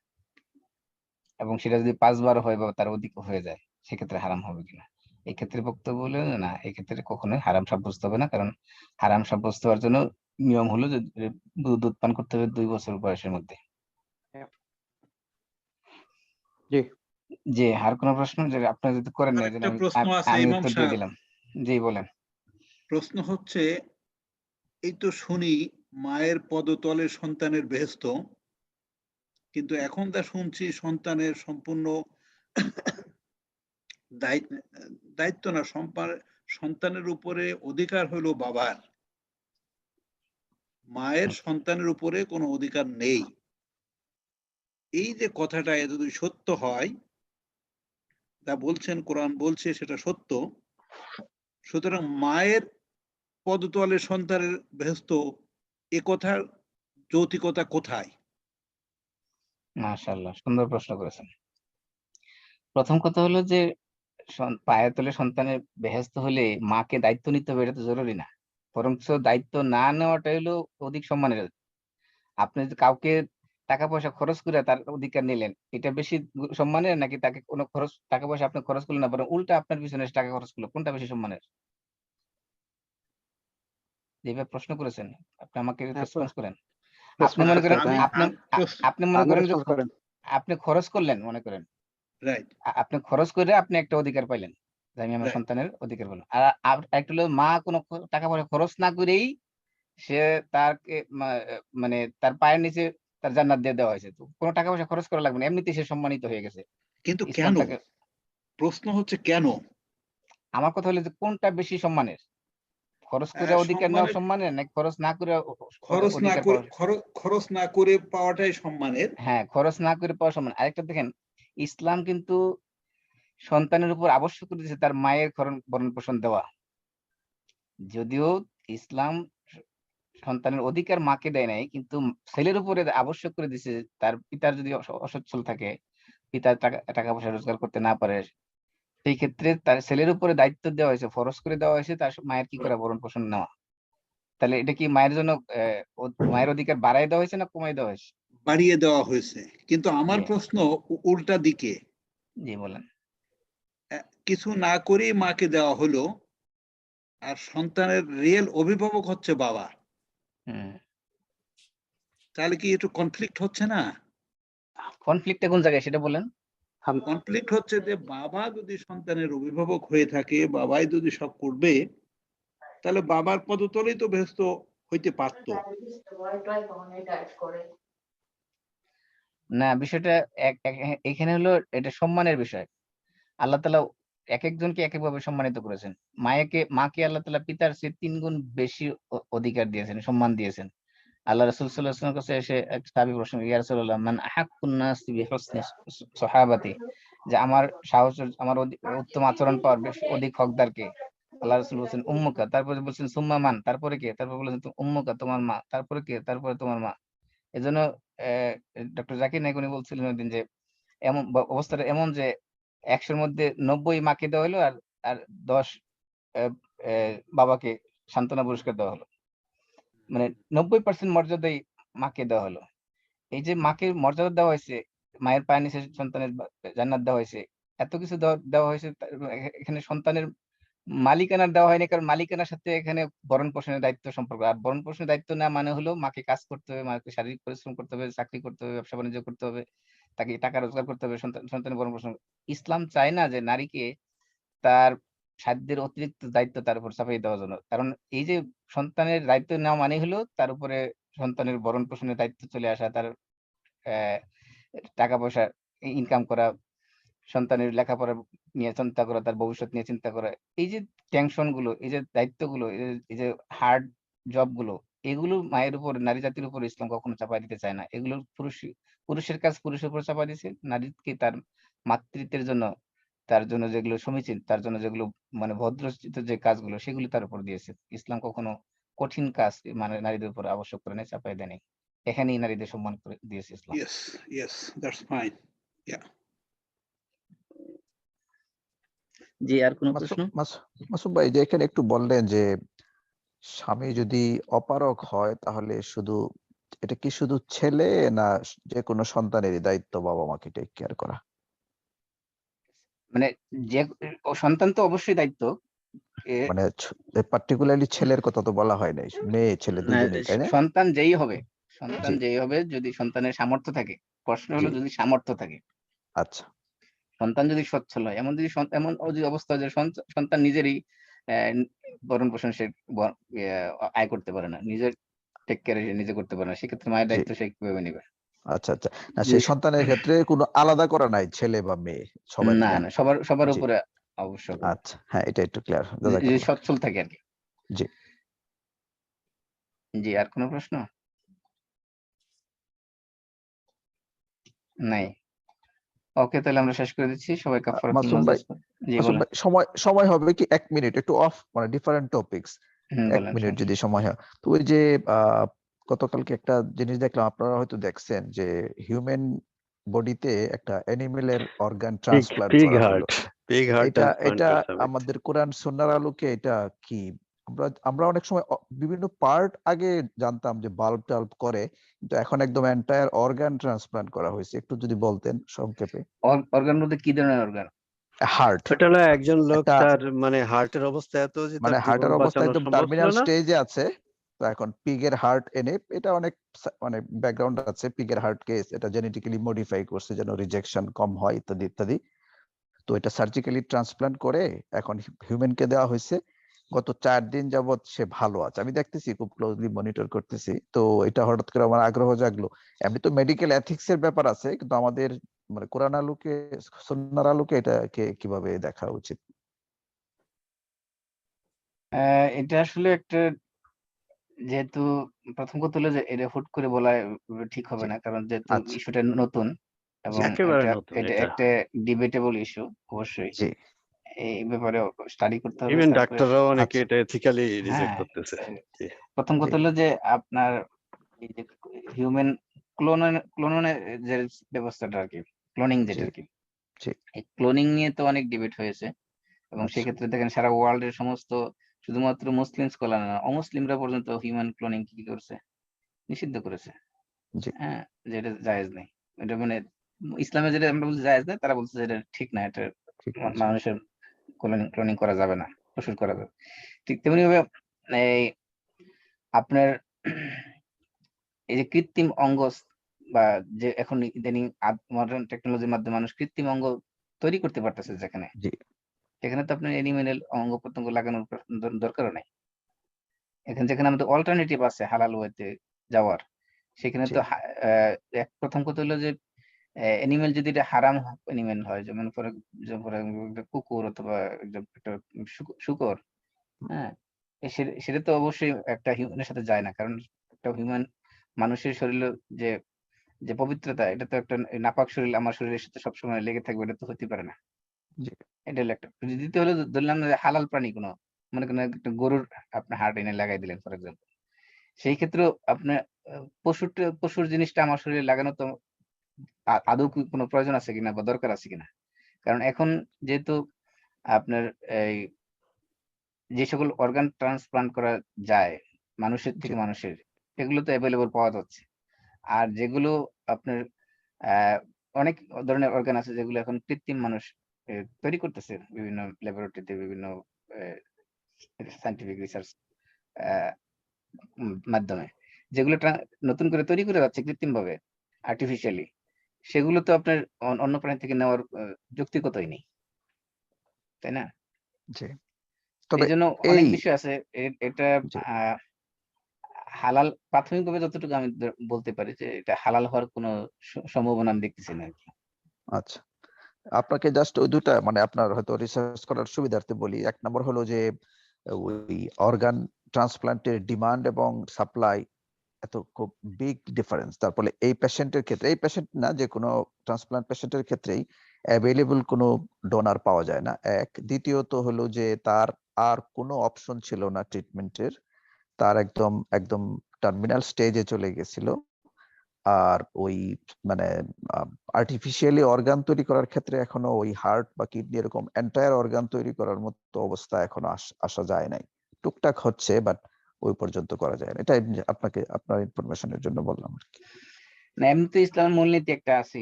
এবং সেটা যদি 5 বার হয় বা তার অধিক হয়ে যায়, সেক্ষেত্রে হারাম হবে কিনা। এই ক্ষেত্রে বক্তব্য হলো না, এই ক্ষেত্রে কখনোই হারাম সাব্যস্ত হবে না, কারণ হারাম সাব্যস্ত হওয়ার জন্য নিয়ম হলো যে দুধ পান করতে হবে 2 বছর বয়সের মধ্যে। জি। জি, আর কোনো প্রশ্ন? যে আপনারা যদি করেন না, এই জন্য আরেকটা প্রশ্ন আছে আমি ইমাম উত্তর দিয়ে সাহেব। দিলাম। জি বলেন। প্রশ্ন হচ্ছে, এই তো শুনি মায়ের পদতলে সন্তানের বেহেশত, কিন্তু এখন তা শুনছি সন্তানের সম্পূর্ণ দায়িত্ব না, সন্তানের উপরে অধিকার হলো বাবার, মায়ের সন্তানের উপরে কোনো অধিকার নেই। এই যে কথাটা যদি সত্য হয়, তা বলছেন কোরআন বলছে সেটা সত্য, সুতরাং মায়ের পদতলে সন্তানের বেহেশত, এ কথার যৌক্তিকতা কোথায়? মাশাআল্লাহ, সুন্দর প্রশ্ন করেছেন। প্রথম কথা হলো যে পায়ের তলে সন্তানের বেহেশত হলে মাকে দায়িত্ব নিতে হবে, এটা তো জরুরি না। বরঞ্চ দায়িত্ব না নেওয়াটাই হলো অধিক সম্মানের। আপনি যদি কাউকে টাকা পয়সা খরচ করে তার অধিকার নিলেন, এটা বেশি সম্মানের, নাকি তাকে কোনো টাকা পয়সা আপনি খরচ করলেন না, বরং উল্টা আপনার পিছনে এসে টাকা খরচ করলো, কোনটা বেশি সম্মানের? যেভাবে প্রশ্ন করেছেন, আপনি আমাকে রেসপন্স করেন। আপনি মনে করেন আমি আপনি আপনি মনে আপনি করেন যে রেসপন্স করেন। আপনি খরচ করলেন, মনে করেন রাইট, আপনি খরচ করে আপনি একটা অধিকার পাইলেন, যে আমি আমার রাইট। সন্তানের অধিকার পেলাম। আর একটা হলো মা কোনো টাকা পয়সা খরচ না করেই সে তাকে মানে তার পায়ের নিচে তার জান্নাত দিয়ে দেওয়া হয়েছে, তো কোনো টাকা পয়সা খরচ করা লাগবে না, এমনিতেই সে সম্মানিত হয়ে গেছে। কিন্তু ইসলাম কেন? তাকে, প্রশ্ন হচ্ছে কেন? আমার কথা হলো যে কোনটা বেশি সম্মানের, খরচ করে অধিকার নেওয়া সম্মানের, সম্মানের, নাকি খরচ না করে খরচ না অধিকার করে, পাওয়া? খরচ না করে পাওয়াটাই সম্মানের। হ্যাঁ, খরচ না করে পাওয়া সম্মান। আরেকটা দেখেন, ইসলাম কিন্তু সন্তানের উপর আবশ্যক করে দিয়েছে তার মায়ের ভরণ পোষণ দেওয়া। যদিও ইসলাম সন্তানের অধিকার মাকে দেয় নাই, কিন্তু ছেলের উপরে আবশ্যক করে দিয়েছে, তার পিতার যদি অসচ্ছল থাকে, পিতা টাকা পয়সা রোজগার করতে না পারে, সেই ক্ষেত্রে তার ছেলের উপরে দায়িত্ব দেওয়া হয়েছে, ফরজ করে দেওয়া হয়েছে তার মায়ের কি করা, ভরণ পোষণ নেওয়া। তাহলে এটা কি মায়ের জন্য মায়ের অধিকার বাড়াই দেওয়া হয়েছে না কমাই দেওয়া হয়েছে? বাড়িয়ে দেওয়া হয়েছে। কিন্তু আমার জি, প্রশ্ন উল্টা দিকে, জি বলেন। কিছু না করেই মাকে দেওয়া হলো, আর সন্তানের রিয়েল অভিভাবক হচ্ছে বাবা, হুম, তাহলে কি একটু কনফ্লিক্ট হচ্ছে না? কনফ্লিক্টটা কোন জায়গায় সেটা বলেন। কনফ্লিক্ট হচ্ছে যে বাবা যদি সন্তানের অভিভাবক হয়ে থাকে, বাবাই যদি সব করবে, তাহলে বাবার পদতলেই তো ব্যস্ত হইতে পারতো। না, বিষয়টা এখানে হলো এটা সম্মানের বিষয়। আল্লাহ তাআলা এক একজনকে এক একভাবে সম্মানিত করেছেন। মাকে আল্লাহ তাআলা পিতার চেয়ে 3 গুণ বেশি অধিকার দিয়েছেন, সম্মান দিয়েছেন। আল্লাহ রাসূল সাল্লাল্লাহু আলাইহি ওয়াসাল্লামের কাছে এসে এক সাহাবী প্রশ্ন, ইয়া রাসূলুল্লাহ, মান আহাক্কুন নাসি বিহুসনি সাহাবাতি, যে আমার সাহচর্য, আমার উত্তম আচরণ পাওয়ার অধিক হকদার কে? আল্লাহ রাসূল বলছেন উম্মুকা, তারপরে বলছেন সুম্মা মান, তারপরে কে, তারপর বলছেন উম্মুকা তোমার মা, তারপরে কে, তারপরে তোমার মা। এজন্য ডক্টর জাকির নায়েক উনি বলছিলেন ওইদিন যে এমন অবস্থাটা এমন যে 100-র মধ্যে 90 মাকে দেওয়া হলো, আর আর 10 বাবাকে সান্ত্বনা পুরস্কার দেওয়া হলো। মানে 90% মর্যাদাই মাকে দেওয়া হলো। এই যে মাকে মর্যাদা দেওয়া হয়েছে, মায়ের পায়ের নিচে সন্তানের জান্নাত দেওয়া হয়েছে, এত কিছু দেওয়া হয়েছে, এখানে সন্তানের মালিকানা দেওয়া হয়নি, কারণ মালিকানার সাথে এখানে ভরণ পোষণের দায়িত্ব সম্পর্ক। আর ভরণ পোষণের দায়িত্ব না মানে হলো মাকে কাজ করতে হবে, মাকে শারীরিক পরিশ্রম করতে হবে, চাকরি করতে হবে, ব্যবসা বাণিজ্য করতে হবে, তাকে টাকা রোজগার করতে হবে, সন্তানের ভরণ পোষণ। ইসলাম চায় না যে নারীকে তার সাধ্যের অতিরিক্ত দায়িত্ব তার উপর চাপিয়ে দেওয়ার জন্য। কারণ এই যে সন্তানের দায়িত্ব নেওয়া মানে হলো তার উপরে সন্তানের ভরণ পোষণের দায়িত্ব চলে আসা, তার আহ, টাকা পয়সা ইনকাম করা, সন্তানের লেখাপড়া নিয়ে চিন্তা করা, তার ভবিষ্যৎ নিয়ে চিন্তা করা, এই যে টেনশন গুলো, এই যে দায়িত্ব গুলো, এই যে হার্ড জব গুলো, এগুলো মায়ের উপর, নারী জাতির উপর ইসলাম কখনো চাপাই দিতে চায় না। এগুলো পুরুষের কাজ পুরুষের উপর চাপাই দিয়েছে, নারীকে তার মাতৃত্বের জন্য, তার জন্য যেগুলো সমীচীন, তার জন্য যেগুলো মানে ভদ্রচিত যে কাজগুলো, সেগুলো তার উপর দিয়েছে। ইসলাম কখনো কঠিন কাজ মানে নারীদের উপর আবশ্যক করে নেই, চাপাই দেয়নি। এখানেই নারীদের সম্মান করে দিয়েছে ইসলাম। Yes, yes, that's fine. Yeah. জি, আর কোনো প্রশ্ন? মাসুম ভাই, যে এখানে একটু বললেন যে স্বামী যদি অপারগ হয় তাহলে এটা কি শুধু ছেলে, না যে কোনো সন্তানেরই দায়িত্ব বাবা মাকে টেক কেয়ার করা? মানে যে সন্তান তো অবশ্যই দায়িত্ব। মানে পার্টিকুলারলি ছেলের কথা তো বলা হয় নাই, মেয়ে ছেলে দুজনেই, তাই না? সন্তান যেই হবে, যদি সন্তানের সামর্থ্য থাকে, প্রশ্ন হলো যদি সামর্থ্য থাকে। আচ্ছা, সন্তান যদি সচ্ছল হয়, এমন যদি অবস্থা যে সন্তান নিজেরই ভরণ পোষণ সে আয় করতে পারে না, নিজের টেক কেয়ার নিজে করতে পারে না, সেক্ষেত্রে মায়ের দায়িত্ব সে কিভাবে নেবে? আচ্ছা, আচ্ছা। না, সেই সন্তানের ক্ষেত্রে কোনো আলাদা করা নাই, ছেলে বা মেয়ে সবাই, না, সবার উপরে আবশ্যক। আচ্ছা, হ্যাঁ, এটা একটু ক্লিয়ার। যদি সচ্ছল থাকে আর কি। জি জি, আর কোনো প্রশ্ন নাই? ওকে, তাহলে আমরা শেষ করে দিচ্ছি। সবাই কাফারাতুন মাসুম ভাই, জি বলেন। সময় হবে কি 1 মিনিট, একটু অফ মানে ডিফারেন্ট টপিকস, 1 বলেন। মিনিট যদি সময় হয়। তো ওই যে গতকালকে একটা জিনিস দেখলাম, আপনারা হয়তো দেখছেন, যে হিউম্যান বডিতে একটা অ্যানিমেলের অর্গান ট্রান্সপ্লান্ট করা হলো। এটা আমাদের কোরআন সুন্নাহর আলোকে এটা কি? আমরা অনেক সময় বিভিন্ন পার্ট আগে জানতাম যে বাল্ব টাল্ব করে, কিন্তু এখন একদম এন্টায়ার অর্গান ট্রান্সপ্লান্ট করা হয়েছে। একটু যদি বলতেন সংক্ষেপে। অর্গান বলতে কি ধরনের অর্গান? হার্ট। এটা হলো একজন লোক তার মানে হার্টের অবস্থা এত যে তার হার্টের অবস্থা একদম টার্মিনাল না। স্টেজে আছে। তো এখন পিগের হার্ট এনে, এটা অনেক মানে ব্যাকগ্রাউন্ড আছে, পিগের হার্ট কেস এটা জেনেটিক্যালি মডিফাই করছে যেন রিজেকশন কম হয়, ইত্যাদি ইত্যাদি। তো এটা সার্জিক্যালি ট্রান্সপ্লান্ট করে এখন হিউম্যানকে দেওয়া হয়েছে। গত 4 দিন যাবত সে ভালো আছে, আমি দেখতেছি, খুব ক্লোজলি মনিটর করতেছি। তো এটা হঠাৎ করে আমার আগ্রহ জাগলো। এমনি তো মেডিকেল এথিক্স এর ব্যাপার আছে, কিন্তু আমাদের মানে কোরআন আলোকে, সুন্নাহর আলোকে এটাকে কিভাবে দেখা উচিত? এটা আসলে একটা, যেহেতু প্রথম কথা হলো যে এটা হুট করে বলা ঠিক হবে না, কারণ যেহেতু ইস্যুটা নতুন এবং এটা একটা ডিবেটেবল ইস্যু, অবশ্যই এই ব্যাপারে স্টাডি করতে হবে। ইভেন ডাক্তাররাও অনেকে এটা এথিক্যালি রিজেক্ট হ্যাঁ, করতেছে। প্রথম কথা হলো যে আপনার এই যে হিউম্যান ক্লোনের যে ব্যবস্থাটা আর কি, ক্লোনিং যেটা আর কি, এই ক্লোনিং নিয়ে তো অনেক ডিবেট হয়েছে। এবং সেক্ষেত্রে দেখেন সারা ওয়ার্ল্ড এর সমস্ত, শুধুমাত্র মুসলিম স্কলার না, অমুসলিমরা পর্যন্ত হিউম্যান ক্লোনিং কি করছে, নিষিদ্ধ করেছে। হ্যাঁ, যেটা জায়েজ নেই। এটা মানে ইসলামে যেটা আমরা বলছি জায়েজ নেই, তারা বলছে যে এটা ঠিক না, এটা মানুষের ক্লোনিং করা যাবে না, পশুর করা যাবে। ঠিক তেমনি ভাবে এই আপনার এই যে কৃত্রিম অঙ্গ, বা যে এখন ইদানিং মডার্ন টেকনোলজির মাধ্যমে মানুষ কৃত্রিম অঙ্গ তৈরি করতে পারতেছে, যেখানে তো আপনার এনিমেল অঙ্গ প্রত্যঙ্গ লাগানোর দরকারও নাই। যেখানে আমাদের অল্টারনেটিভ আছে হালাল ওয়েতে যাওয়ার, সেখানে তো প্রথম কথা হলো যে এনিমেল যদি এটা হারাম এনিমেল হয়, যেমন কুকুর অথবা একটা শুকর, হ্যাঁ, সেটা তো অবশ্যই একটা হিউম্যানের সাথে যায় না, কারণ একটা হিউম্যান মানুষের শরীরে যে যে পবিত্রতা, এটা তো একটা নাপাক শরীর আমার শরীরের সাথে সবসময় লেগে থাকবে, এটা তো হতে পারে না। এটা হলো একটা। দ্বিতীয় হলো ধরলাম হালাল প্রাণী কোনো, মনে করেন একটা গরুর আপনার হার্ট এনে লাগাই দিলেন ফর এক্সাম্পল, সেই ক্ষেত্রেও আপনার পশুর জিনিসটা আমার শরীরে লাগানো তো আদৌ কি কোনো প্রয়োজন আছে কিনা বা দরকার আছে কিনা? কারণ এখন যেহেতু আপনার এই যে সকল অর্গান ট্রান্সপ্লান্ট করা যায় মানুষের জি থেকে মানুষের, এগুলো তো অ্যাভেলেবল পাওয়া যাচ্ছে। আর যেগুলো আপনার অনেক ধরনের অর্গান আছে যেগুলো এখন কৃত্রিম মানুষ তৈরি করতেছে বিভিন্ন ল্যাবরেটরিতে, বিভিন্ন সায়েন্টিফিক রিসার্চ মাধ্যমে, যেগুলো নতুন করে তৈরি করে যাচ্ছে কৃত্রিম ভাবে, আর্টিফিশিয়ালি, সেগুলো তো আপনার অন্য প্রাণী থেকে নেওয়ার যৌক্তিকতাই নেই, তাই না? জি তবে এই জন্য অনেক এই বিষয় আছে। এটা জি হালাল প্রাথমিকভাবে যতটুকু আমি বলতে পারি যে এটা হালাল হওয়ার কোনো সম্ভাবনা আমি দেখতেছি না আর কি। আচ্ছা, আপনাকে জাস্ট ওই দুটা মানে আপনার হয়তো রিসার্চ করার সুবিধার্থে বলি। এক নম্বর হলো যে ওই অর্গান ট্রান্সপ্লান্টের ডিমান্ড এবং সাপ্লাই এত খুব বিগ ডিফারেন্স। তারপরে এই পেশেন্টের ক্ষেত্রে, এই পেশেন্ট না যে কোনো ট্রান্সপ্লান্ট পেশেন্টের ক্ষেত্রেই অ্যাভেলেবল কোনো ডোনার পাওয়া যায় না এক। দ্বিতীয়ত হলো যে তার আর কোনো অপশন ছিল না ট্রিটমেন্টের, তার একদম একদম টার্মিনাল স্টেজে চলে গেছিল। আর ওই মানে আর্টিফিশিয়ালি অর্গান তৈরি করার ক্ষেত্রে এখনো ওই হার্ট বা কিডনি এরকম এন্টায়ার অর্গান তৈরি করার মতো অবস্থা এখনো আসা যায় নাই। টুকটাক হচ্ছে বাট ওই পর্যন্ত করা যায় না। এটা আপনাকে আপনার ইনফরমেশনের জন্য বললাম আর কি। না, এমনিতে ইসলামের মূলনীতি একটা আছে।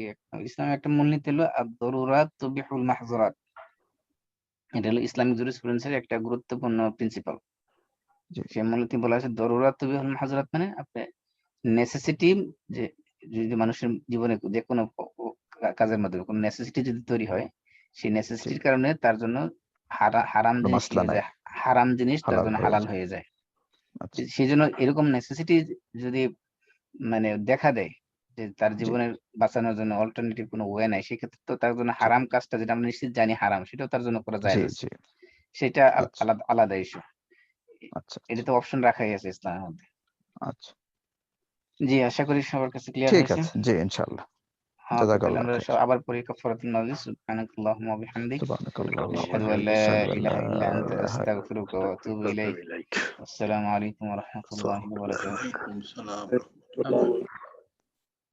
ইসলামের একটা মূলনীতি হলো আদ-দারুরাত তুবিহুল মাহযুরাত। এটা হলো ইসলামিক জুরিসপ্রুডেন্সের একটা গুরুত্বপূর্ণ প্রিন্সিপাল। জি সেই মূলনীতি বলা আছে দরুরাত তুবিহুল মাহযুরাত, মানে আপনি নেসেসিটি, যে যদি মানুষের জীবনে যে কোনো কাজের মাধ্যমে কোনো নেসেসিটি যদি তৈরি হয়, সেই জি নেসেসিটির কারণে তার জন্য হারাম কোনো জিনিস কি মাসলা হয়ে নাই, যায়, হারাম জিনিস তার হালাল জন্য হয়ে হালাল যায়। হয়ে যায়। আচ্ছা সেই জন্য এরকম নেসেসিটি যদি মানে দেখা দেয় যে তার জি জীবনের বাঁচানোর জন্য অল্টারনেটিভ কোনো ওয়ে নাই, সেক্ষেত্রে তো তার জন্য জি হারাম কাজটা, যেটা আমরা নিশ্চিত জানি হারাম, সেটাও তার জন্য করা জি জায়েজ আছে। জি সেটা আচ্ছা আলাদা আলাদা ইস্যু। আচ্ছা এটা আচ্ছা তো অপশন রাখাই আছে ইসলামের মধ্যে। আচ্ছা জি, আশা করি সবার কাছে ক্লিয়ার ঠিক হয়েছে। আছে, জি ইনশাআল্লাহ। ওকে, তাহলে জাযাকাল্লাহ আমরা খাইর। আবার পড়ি কাফারাতুল মাজলিস। সুবহানাকাল্লাহুম্মা ওয়া বিহামদিক, সুবহানাকাল্লাহুম্মা ওয়া আশহাদু আল বিহামদিকা, লা আশহাদু আল লা ইলাহা ইল্লা আনতা ইলাহা আস্তাগফিরুকা ওয়া আতুবু ইলাইক। আসসালামু আলাইকুম ওয়া রাহমাতুল্লাহি ওয়া বারাকাতুহু। ওয়ালাইকুম সালাম।